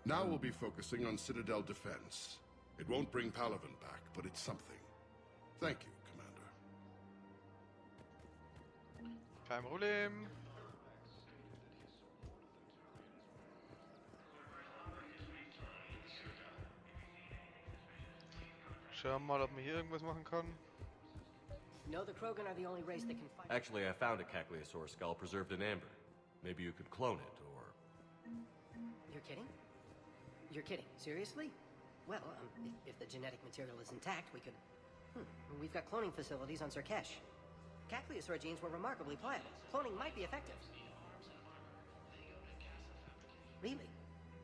Now we'll be focusing on Citadel defense. It won't bring Palaven back, but it's something. Thank you, Commander. Kein Problem. Schauen wir mal, ob man hier irgendwas machen kann. No, the Krogan are the only race that can fight. Actually, I found a Cacliosaur skull preserved in amber. Maybe you could clone it, or... You're kidding? You're kidding. Seriously? Well, if the genetic material is intact, we could... We've got cloning facilities on Surkesh. Cacliosaur genes were remarkably pliable. Cloning might be effective. Really?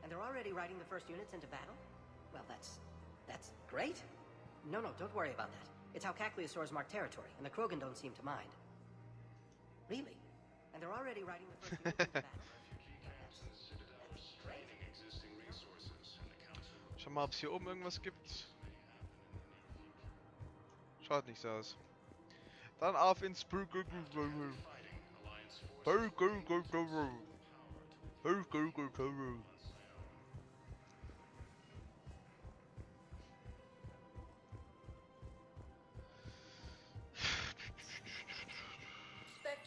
And they're already riding the first units into battle? Well, that's great. No, don't worry about that. It's how Cacliosaurs mark territory, and the Krogan don't seem to mind. Really? And they're already riding the first units into battle? That's great. Schau mal, ob es hier oben irgendwas gibt. Schaut nicht so aus. Dann auf ins Burger. Spectre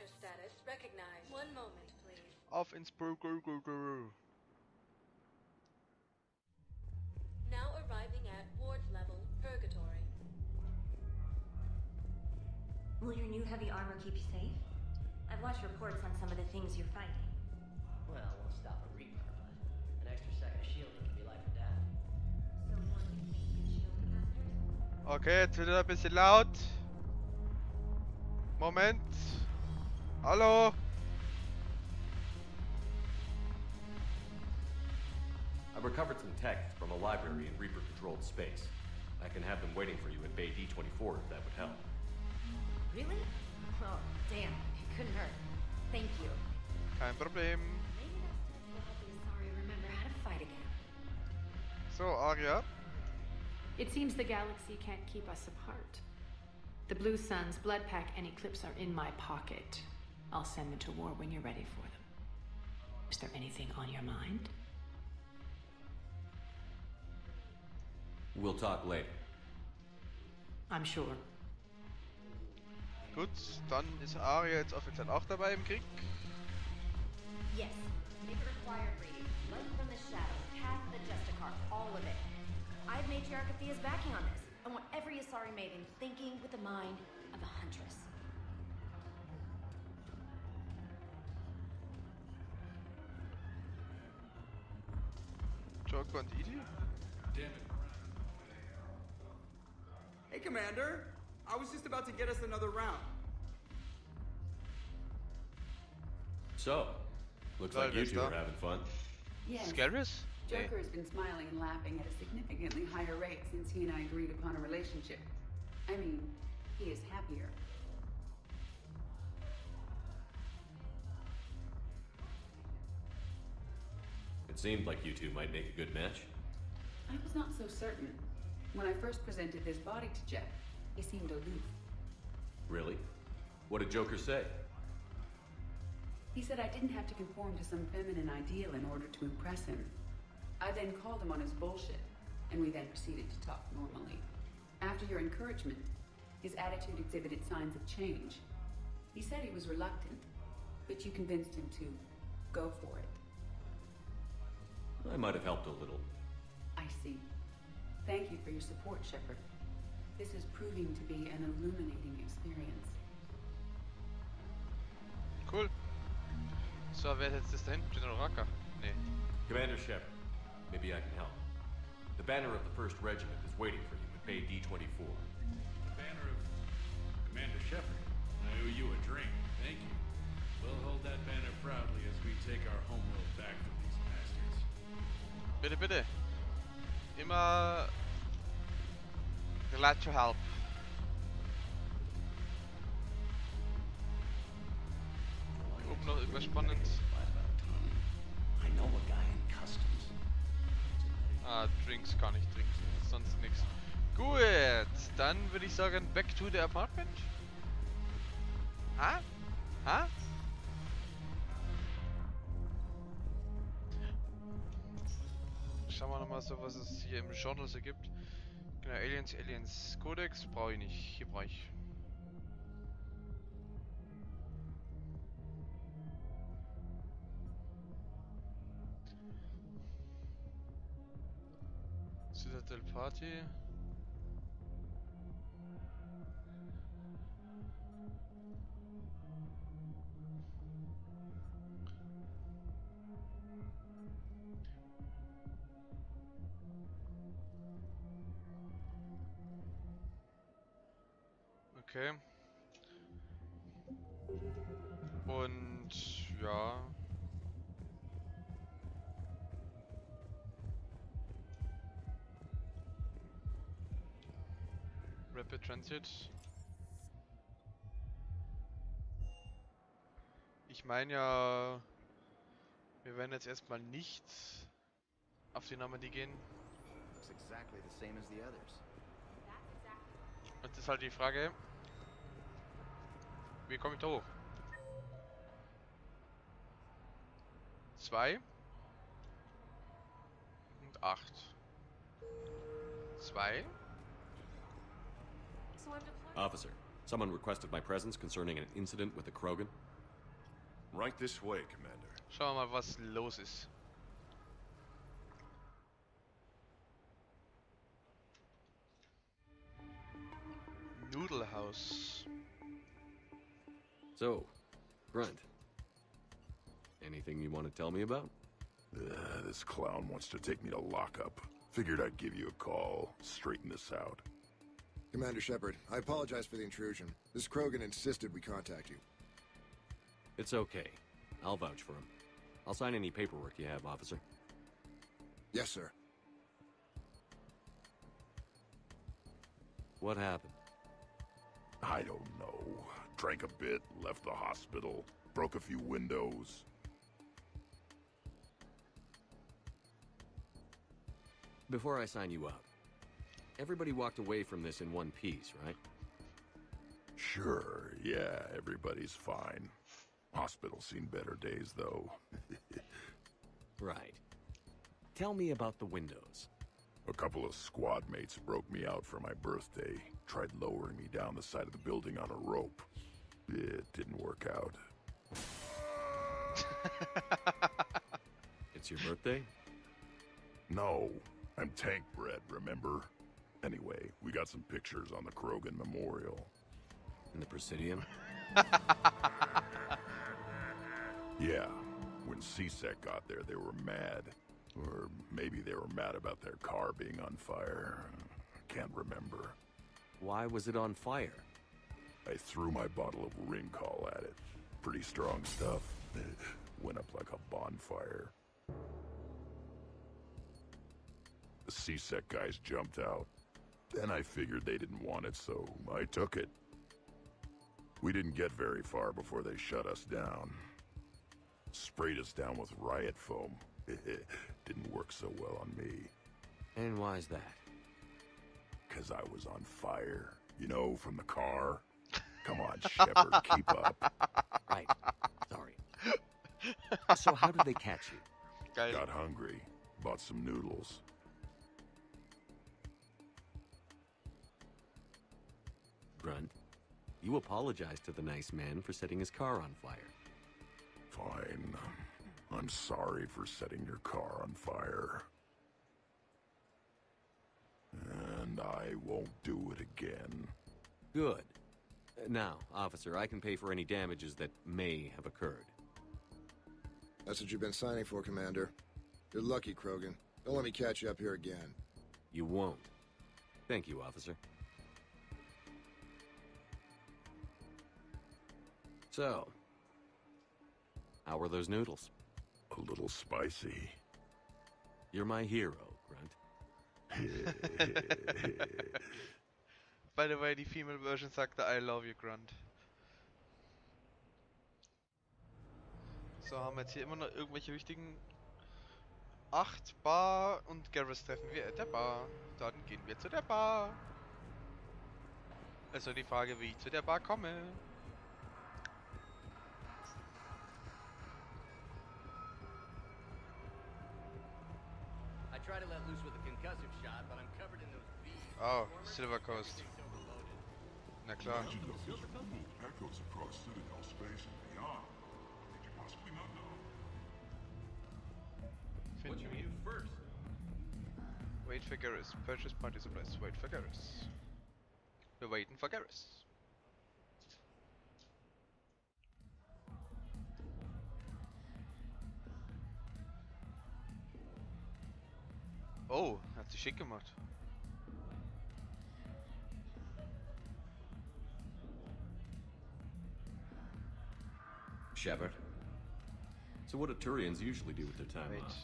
status recognized. One moment, please. Auf ins Now arriving at ward level purgatory. Will your new heavy armor keep you safe? I've watched reports on some of the things you're fighting. Well, we'll stop a Reaper, but an extra second of shielding can be life or death. So you want to make shield capacitors? Okay, jetzt wird er ein bisschen laut. Moment. Hallo. I've recovered some texts from a library in Reaper-controlled space. I can have them waiting for you at Bay D24 if that would help. Really? Oh, damn. It couldn't hurt. Thank you. Kein Problem. Maybe those texts will help the Asari remember how to fight again. So, Aria. It seems the galaxy can't keep us apart. The Blue Suns, Blood Pack, and Eclipse are in my pocket. I'll send them to war when you're ready for them. Is there anything on your mind? We'll talk later. I'm sure. Gut, dann ist Aria jetzt offiziell auch dabei im Krieg. Yes. Make it required reading. Light from the shadows, Path of the Justicar, all of it. I have Matriarch Athea's backing on this. I want every Asari maiden thinking with the mind of a huntress. Joko und Edie? Damn it. Hey, Commander. I was just about to get us another round. So, looks like you two are having fun. Yes. Scaris? Joker has been smiling and laughing at a significantly higher rate since he and I agreed upon a relationship. I mean, he is happier. It seemed like you two might make a good match. I was not so certain. When I first presented this body to Jeff, he seemed aloof. Really? What did Joker say? He said I didn't have to conform to some feminine ideal in order to impress him. I then called him on his bullshit, and we then proceeded to talk normally. After your encouragement, his attitude exhibited signs of change. He said he was reluctant, but you convinced him to go for it. I might have helped a little. I see. Thank you for your support, Shepard. This is proving to be an illuminating experience. Cool. So, wer ist jetzt das da hinten? General Raka? Nee. Commander Shepard, maybe I can help. The banner of the 1st Regiment is waiting for you at Bay D24. The banner of Commander Shepard. I owe you a drink. Thank you. We'll hold that banner proudly as we take our homeworld back from these bastards. Bitte, bitte. Immer glad to help. Oben noch irgendwas spannend. I know a guy in customs. Ah, Drinks kann ich trinken, sonst nichts. Gut, dann würde ich sagen, back to the apartment. Ha? Ha? Schauen wir nochmal so, was es hier im Journal so gibt. Genau, Aliens Codex brauche ich nicht. Hier brauche ich. Citadel Party. Okay. Und ja. Rapid Transit. Ich meine ja, wir werden jetzt erstmal nicht auf die Normandie gehen. Looks exactly the same as the others. Und das ist halt die Frage, wie komme ich da hoch? 2 und 8. 2. Officer, someone requested my presence concerning an incident with the Krogan. Right this way, Commander. Schauen wir mal, was los ist. Noodle House. So, Grunt. Anything you want to tell me about? This clown wants to take me to lockup. Figured I'd give you a call, straighten this out. Commander Shepard, I apologize for the intrusion. This Krogan insisted we contact you. It's okay. I'll vouch for him. I'll sign any paperwork you have, officer. Yes, sir. What happened? I don't know. Drank a bit, left the hospital, broke a few windows. Before I sign you up, everybody walked away from this in one piece, right? Sure, yeah, everybody's fine. Hospital's seen better days, though. Right. Tell me about the windows. A couple of squad mates broke me out for my birthday. Tried lowering me down the side of the building on a rope. It didn't work out. It's your birthday? No, I'm tank bred, remember? Anyway, we got some pictures on the Krogan Memorial. In the Presidium? Yeah, when CSEC got there, they were mad. Or maybe they were mad about their car being on fire. Can't remember. Why was it on fire? I threw my bottle of Ringcall at it. Pretty strong stuff. Went up like a bonfire. The CSEC guys jumped out. Then I figured they didn't want it, so I took it. We didn't get very far before they shut us down. Sprayed us down with riot foam. Didn't work so well on me. And why's that? 'Cause I was on fire. You know, from the car. Come on, Shepard, keep up. Right. Sorry. So how did they catch you? Got hungry. Bought some noodles. Grunt, you apologized to the nice man for setting his car on fire. Fine. I'm sorry for setting your car on fire. And I won't do it again. Good. Now, officer, I can pay for any damages that may have occurred. That's what you've been signing for, Commander. You're lucky, Krogan. Don't let me catch you up here again. You won't. Thank you, officer. So, how were those noodles? A little spicy. You're my hero, Grunt. By the way, die Female Version sagte I love you, Grunt. So, haben wir jetzt hier immer noch irgendwelche wichtigen 8 Bar und Garrus treffen wir at der Bar. Dann gehen wir zu der Bar. Also die Frage, wie ich zu der Bar komme. I try to let loose with a concussive shot, but I'm covered in those beads. Oh, Silver Coast. Na klar. Legend of this removal echoes across Citadel space and beyond. Did you possibly not know? What should we do first? Wait for Garrus. Purchase party supplies. Wait for Garrus. We're waiting for Garrus. Oh, hat sie schick gemacht. Shepard. So what do Turians usually do with their time off?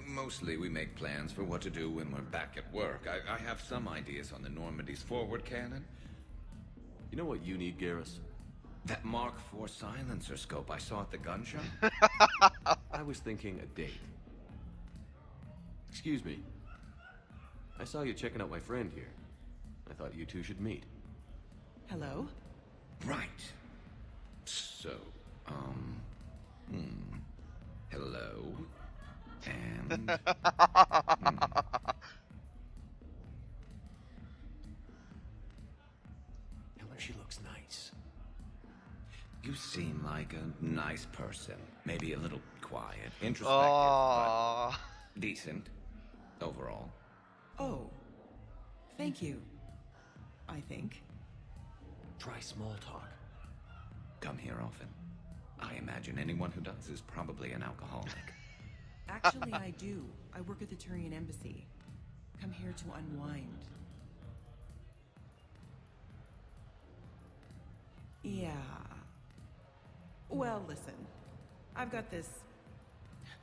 Mostly we make plans for what to do when we're back at work. I have some ideas on the Normandy's forward cannon. You know what you need, Garrus? That Mark IV silencer scope I saw at the gun shop? I was thinking a date. Excuse me. I saw you checking out my friend here. I thought you two should meet. Hello? Right. So, Hello. And... Tell her she looks nice. You seem like a nice person. Maybe a little quiet, introspective, but decent overall. Oh. Thank you. I think. Try small talk. Come here often. I imagine anyone who does is probably an alcoholic. Actually, I do. I work at the Turian embassy. Come here to unwind. Yeah. Well, listen. I've got this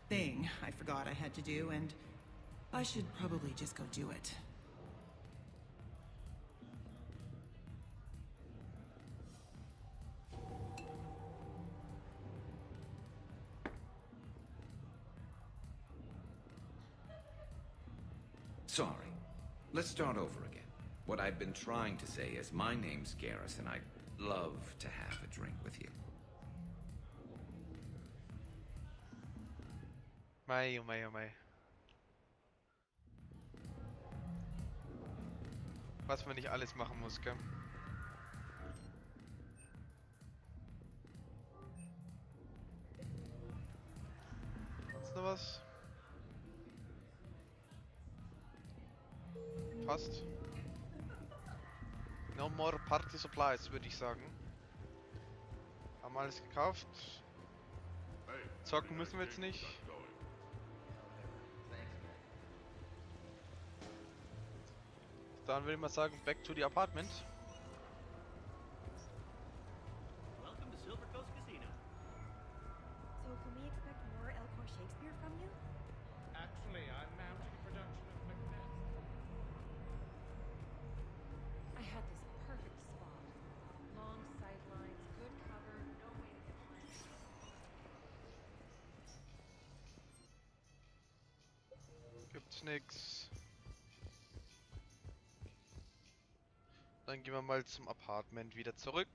thing I forgot I had to do, and I should probably just go do it. Sorry. Let's start over again. What I've been trying to say is my name's Garrus, and I'd love to have a drink with you. Mei, oh mei, oh mei. Was man nicht alles machen muss, gell? Ist noch was? Passt. No more party supplies, würde ich sagen. Haben alles gekauft. Zocken müssen wir jetzt nicht. Dann würde ich mal sagen, back to the apartment. Welcome to Silver Coast Casino. So can we expect more Elcor Shakespeare from you? Actually, I'm mounting a production of Macbeth. I had this perfect spot. Long sightlines, good cover, no way to get behind. Gibt's nix. Dann gehen wir mal zum Apartment wieder zurück.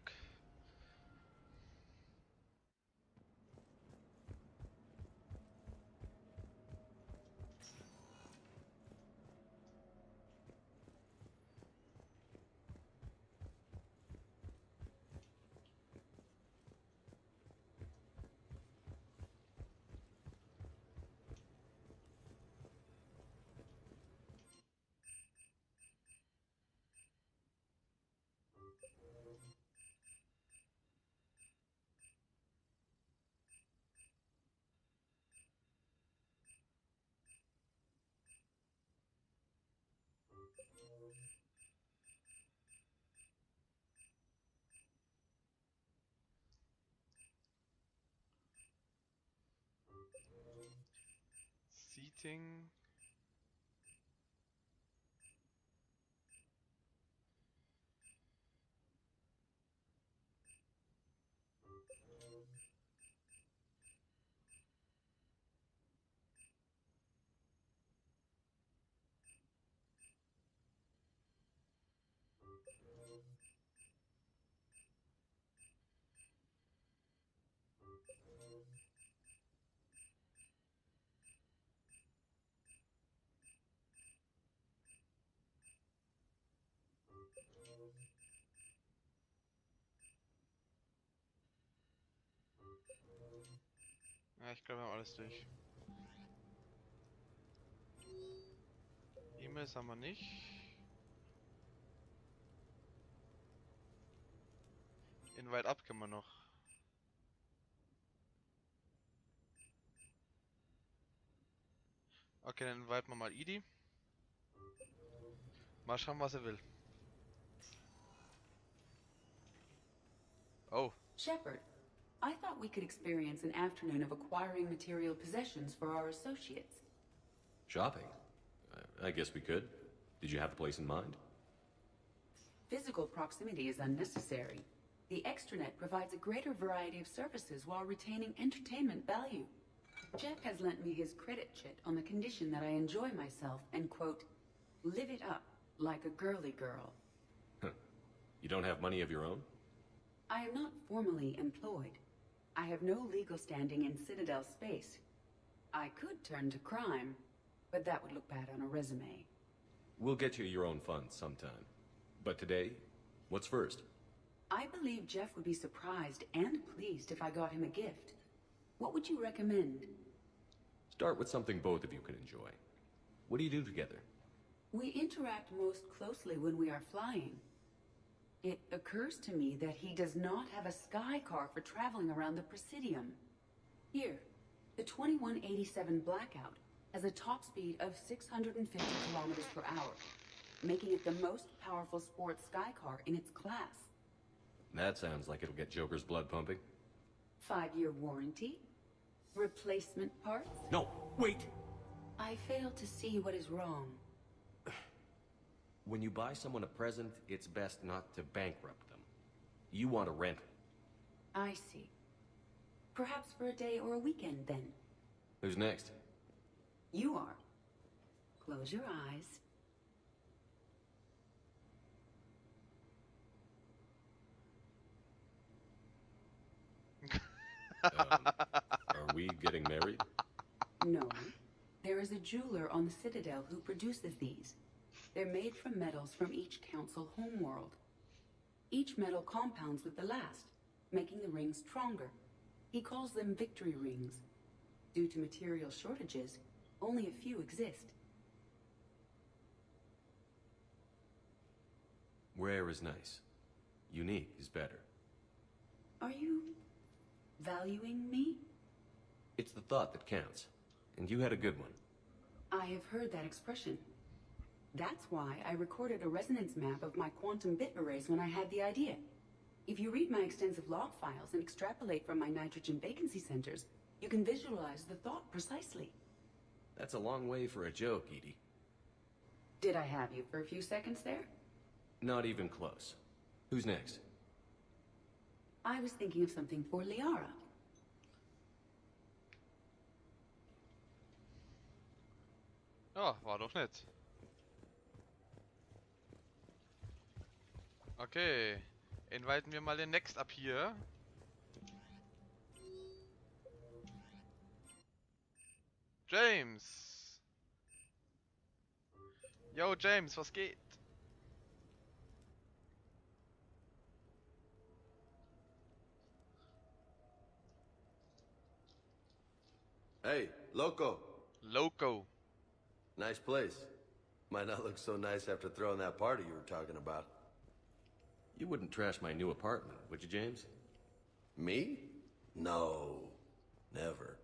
Seating. Ja, ich glaube, wir haben alles durch. E-Mails haben wir nicht. Invite up können wir noch. Okay, dann inviten wir mal Edie. Mal schauen, was er will. Oh. Shepard, I thought we could experience an afternoon of acquiring material possessions for our associates. Shopping? I guess we could. Did you have a place in mind? Physical proximity is unnecessary. The extranet provides a greater variety of services while retaining entertainment value. Jeff has lent me his credit chit on the condition that I enjoy myself and, quote, live it up like a girly girl. You don't have money of your own? I am not formally employed. I have no legal standing in Citadel space. I could turn to crime, but that would look bad on a resume. We'll get you your own funds sometime. But today, what's first? I believe Jeff would be surprised and pleased if I got him a gift. What would you recommend? Start with something both of you can enjoy. What do you do together? We interact most closely when we are flying. It occurs to me that he does not have a sky car for traveling around the Presidium. Here, the 2187 Blackout has a top speed of 650 kilometers per hour, making it the most powerful sports sky car in its class. That sounds like it'll get Joker's blood pumping. 5-year warranty? Replacement parts? No, wait! I fail to see what is wrong. When you buy someone a present, it's best not to bankrupt them. You want to rent it. I see. Perhaps for a day or a weekend, then. Who's next? You are. Close your eyes. Are we getting married? No. There is a jeweler on the Citadel who produces these. They're made from metals from each council homeworld. Each metal compounds with the last, making the rings stronger. He calls them victory rings. Due to material shortages, only a few exist. Rare is nice. Unique is better. Are you valuing me? It's the thought that counts. And you had a good one. I have heard that expression. That's why I recorded a resonance map of my quantum bit arrays when I had the idea. If you read my extensive log files and extrapolate from my nitrogen vacancy centers, you can visualize the thought precisely. That's a long way for a joke, Edie. Did I have you for a few seconds there? Not even close. Who's next? I was thinking of something for Liara. Ja, war doch nett. Okay, inviten wir mal den Next ab hier. James! Yo, James, was geht? Hey, Loco. Loco. Nice place. Might not look so nice after throwing that party you were talking about. You wouldn't trash my new apartment, would you, James? Me? No. Never.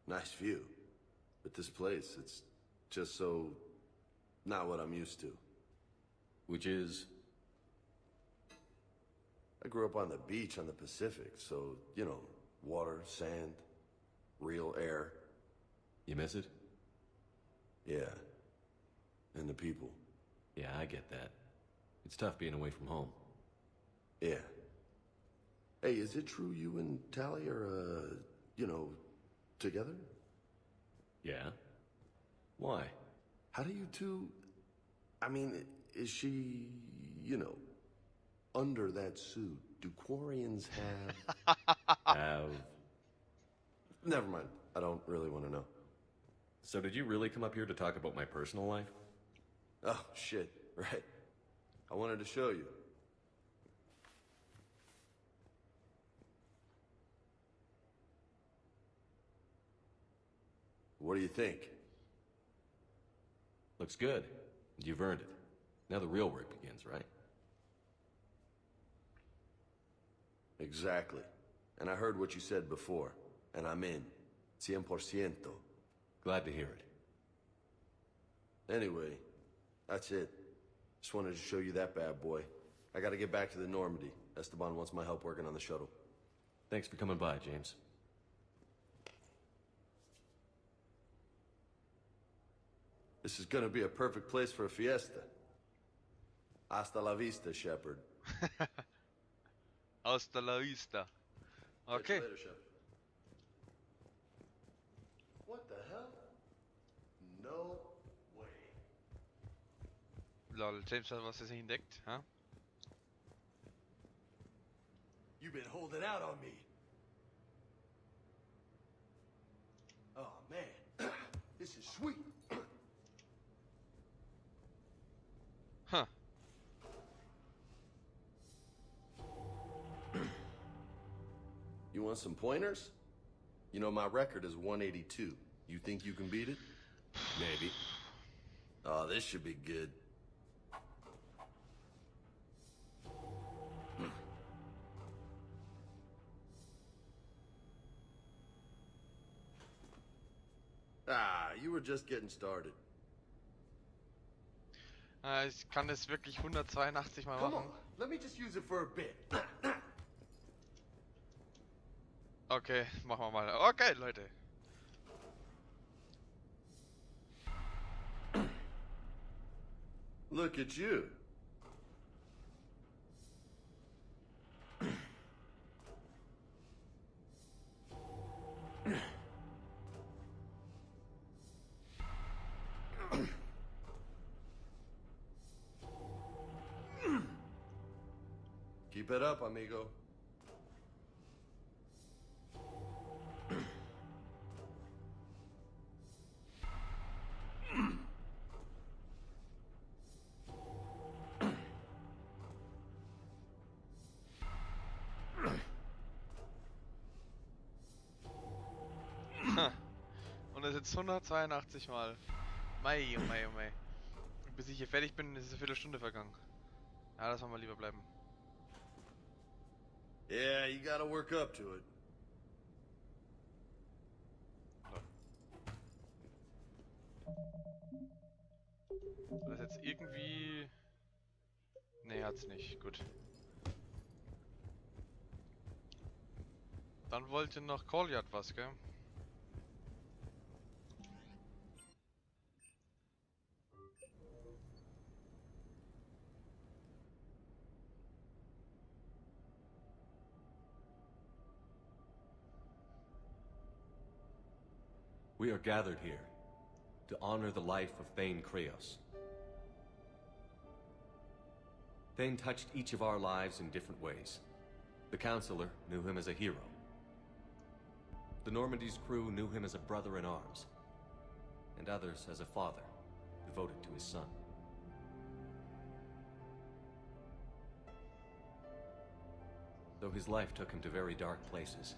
Nice view. But this place, it's just so... not what I'm used to. Which is? I grew up on the beach on the Pacific, so, you know, water, sand, real air. You miss it? Yeah. And the people. Yeah, I get that. It's tough being away from home. Yeah. Hey, is it true you and Tally are, you know, together? Yeah? Why? How do you two... I mean, is she, you know, under that suit? Do Quarians have... Have... Never mind. I don't really want to know. So did you really come up here to talk about my personal life? Oh, shit. Right. I wanted to show you. What do you think? Looks good. You've earned it. Now the real work begins, right? Exactly. And I heard what you said before, and I'm in. 100%. Glad to hear it. Anyway, that's it. Just wanted to show you that bad boy. I gotta get back to the Normandy. Esteban wants my help working on the shuttle. Thanks for coming by, James. This is gonna be a perfect place for a fiesta. Hasta la vista, Shepard. Hasta la vista. Okay. Catch you later, Shepard. What the hell? No way. Lol, James hat was jetzt nicht entdeckt, ha? You've been holding out on me. Oh, man. This is sweet. Huh. You want some pointers? You know, my record is 182. You think you can beat it? Maybe. Oh, this should be good. Ah, you were just getting started. Ich kann es wirklich 182 Mal Come machen. on, let me just use it for a bit. Okay, machen wir mal. Okay, Leute. Look at you. Keep it up, amigo. Und das jetzt 182 Mal. Mei, oh mei, oh mei. Und bis ich hier fertig bin, ist es eine Viertelstunde vergangen. Ja, das wollen wir lieber bleiben. Yeah, you gotta work up to it. Soll das jetzt irgendwie... Nee, hat's nicht. Gut. Dann wollte noch Kolyat was, gell? We are gathered here to honor the life of Thane Kreos. Thane touched each of our lives in different ways. The Counselor knew him as a hero. The Normandy's crew knew him as a brother in arms, and others as a father, devoted to his son. Though his life took him to very dark places,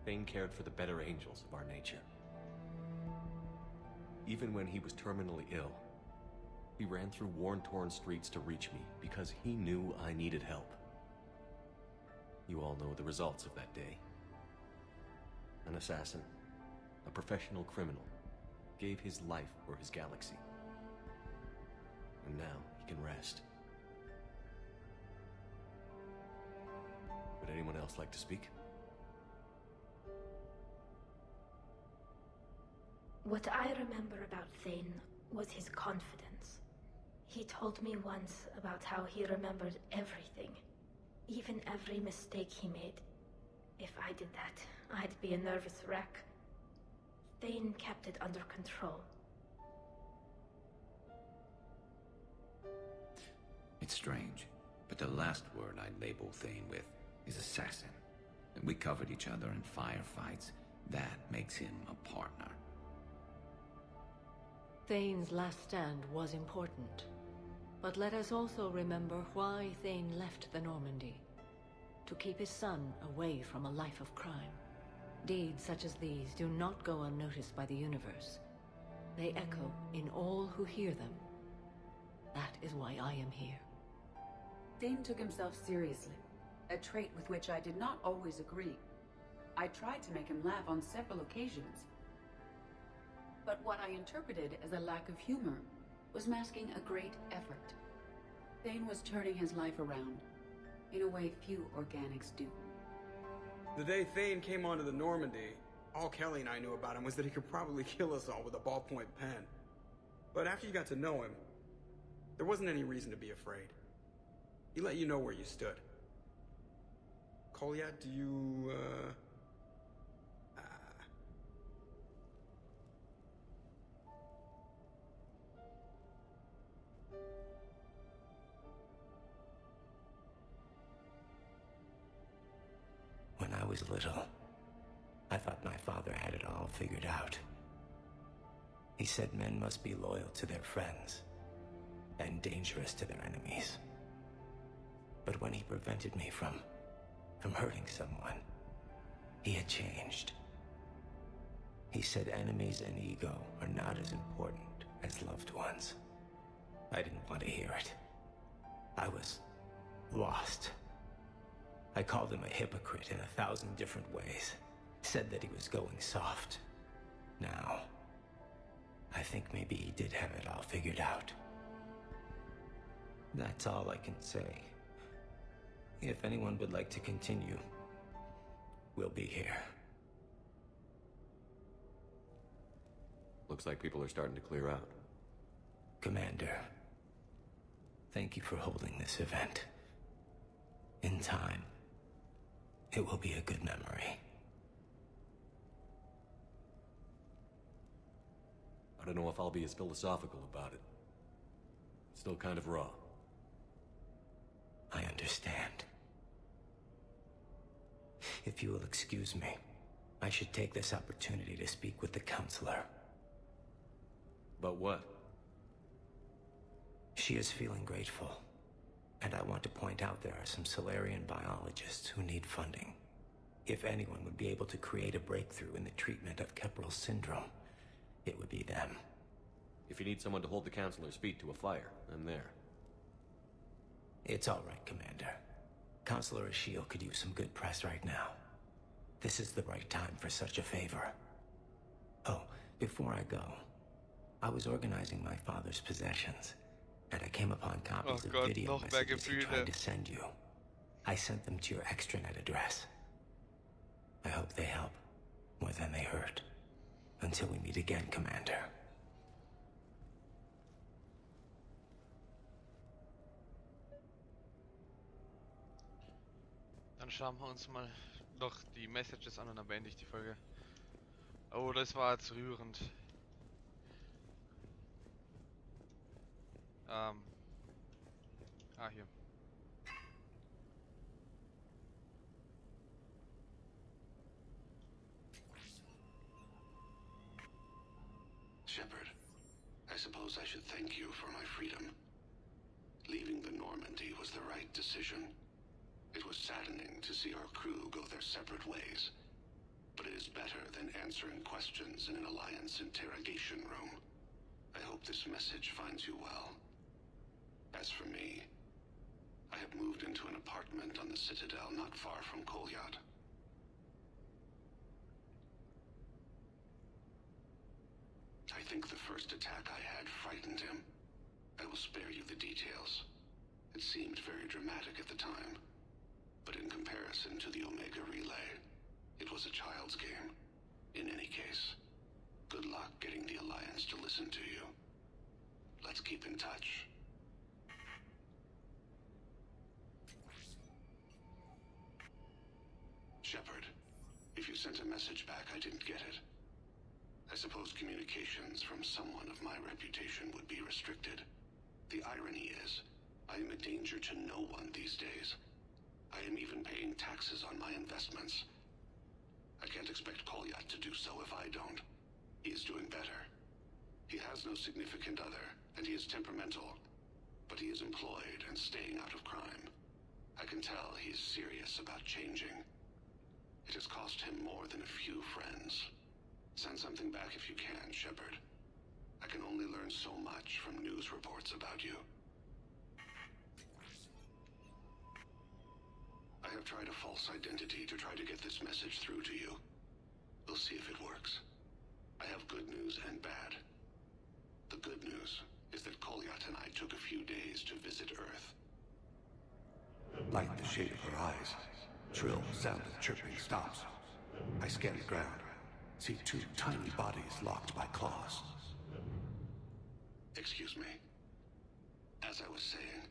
Thane cared for the better angels of our nature. Even when he was terminally ill, he ran through worn-torn streets to reach me because he knew I needed help. You all know the results of that day. An assassin, a professional criminal, gave his life for his galaxy. And now he can rest. Would anyone else like to speak? What I remember about Thane was his confidence. He told me once about how he remembered everything, even every mistake he made. If I did that, I'd be a nervous wreck. Thane kept it under control. It's strange, but the last word I'd label Thane with is assassin. And we covered each other in firefights. That makes him a partner. Thane's last stand was important. But let us also remember why Thane left the Normandy. To keep his son away from a life of crime. Deeds such as these do not go unnoticed by the universe. They echo in all who hear them. That is why I am here. Thane took himself seriously, a trait with which I did not always agree. I tried to make him laugh on several occasions. But what I interpreted as a lack of humor was masking a great effort. Thane was turning his life around, in a way few organics do. The day Thane came onto the Normandy, all Kelly and I knew about him was that he could probably kill us all with a ballpoint pen. But after you got to know him, there wasn't any reason to be afraid. He let you know where you stood. Kolyat, do you, was little, I thought my father had it all figured out. He said men must be loyal to their friends and dangerous to their enemies. But when he prevented me from hurting someone, he had changed. He said enemies and ego are not as important as loved ones. I didn't want to hear it. I was lost. I called him a hypocrite in 1,000 different ways. Said that he was going soft. Now, I think maybe he did have it all figured out. That's all I can say. If anyone would like to continue, we'll be here. Looks like people are starting to clear out. Commander, thank you for holding this event. In time, it will be a good memory. I don't know if I'll be as philosophical about it. Still kind of raw. I understand. If you will excuse me, I should take this opportunity to speak with the counselor. About what? She is feeling grateful, and I want to point out there are some Solarian biologists who need funding. If anyone would be able to create a breakthrough in the treatment of Keppel's syndrome, it would be them. If you need someone to hold the counselor's feet to a fire, I'm there. It's all right, Commander. Counselor Ashiel could use some good press right now. This is the right time for such a favor. Oh, before I go, I was organizing my father's possessions, and I came upon copies of video messages he tried to send you. I sent them to your extranet address. I hope they help more than they hurt. Until we meet again, Commander. Dann schauen wir uns mal noch die Messages an und dann beende ich die Folge. Oh, das war jetzt rührend. Hier. Shepard, I suppose I should thank you for my freedom. Leaving the Normandy was the right decision. It was saddening to see our crew go their separate ways, but it is better than answering questions in an Alliance interrogation room. I hope this message finds you well. As for me, I have moved into an apartment on the Citadel not far from Kolyat. I think the first attack I had frightened him. I will spare you the details. It seemed very dramatic at the time, but in comparison to the Omega Relay, it was a child's game. In any case, good luck getting the Alliance to listen to you. Let's keep in touch. Shepard, if you sent a message back, I didn't get it. I suppose communications from someone of my reputation would be restricted. The irony is, I am a danger to no one these days. I am even paying taxes on my investments. I can't expect Kolyat to do so if I don't. He is doing better. He has no significant other, and he is temperamental. But he is employed and staying out of crime. I can tell he is serious about changing. It has cost him more than a few friends. Send something back if you can, Shepard. I can only learn so much from news reports about you. I have tried a false identity to try to get this message through to you. We'll see if it works. I have good news and bad. The good news is that Kolyat and I took a few days to visit Earth. Like the shade of her eyes, shrill sound of chirping stops. I scan the ground, see two tiny bodies locked by claws. Excuse me. As I was saying,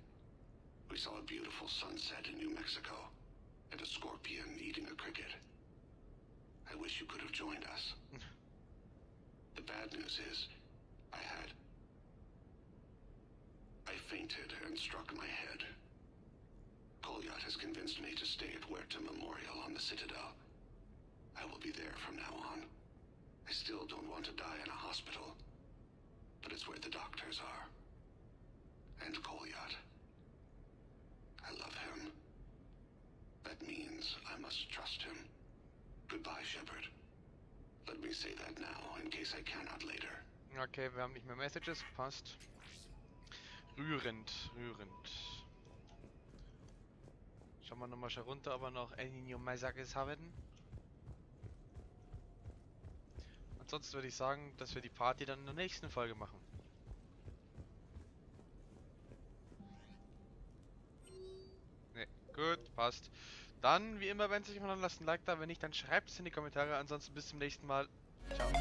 we saw a beautiful sunset in New Mexico, and a scorpion eating a cricket. I wish you could have joined us. The bad news is, I fainted and struck my head. Kolyat has convinced me to stay at Huerta Memorial on the Citadel, I will be there from now on. I still don't want to die in a hospital, but it's where the doctors are. And Kolyat. I love him. That means I must trust him. Goodbye, Shepard. Let me say that now, in case I cannot later. Okay, wir haben nicht mehr Messages, passt. Rührend, rührend. Schauen wir nochmal schon runter, ob wir noch any new Messages haben. Ansonsten würde ich sagen, dass wir die Party dann in der nächsten Folge machen. Ne, gut, passt. Dann, wie immer, wenn es euch gefallen hat, lasst ein Like da. Wenn nicht, dann schreibt es in die Kommentare. Ansonsten bis zum nächsten Mal. Ciao.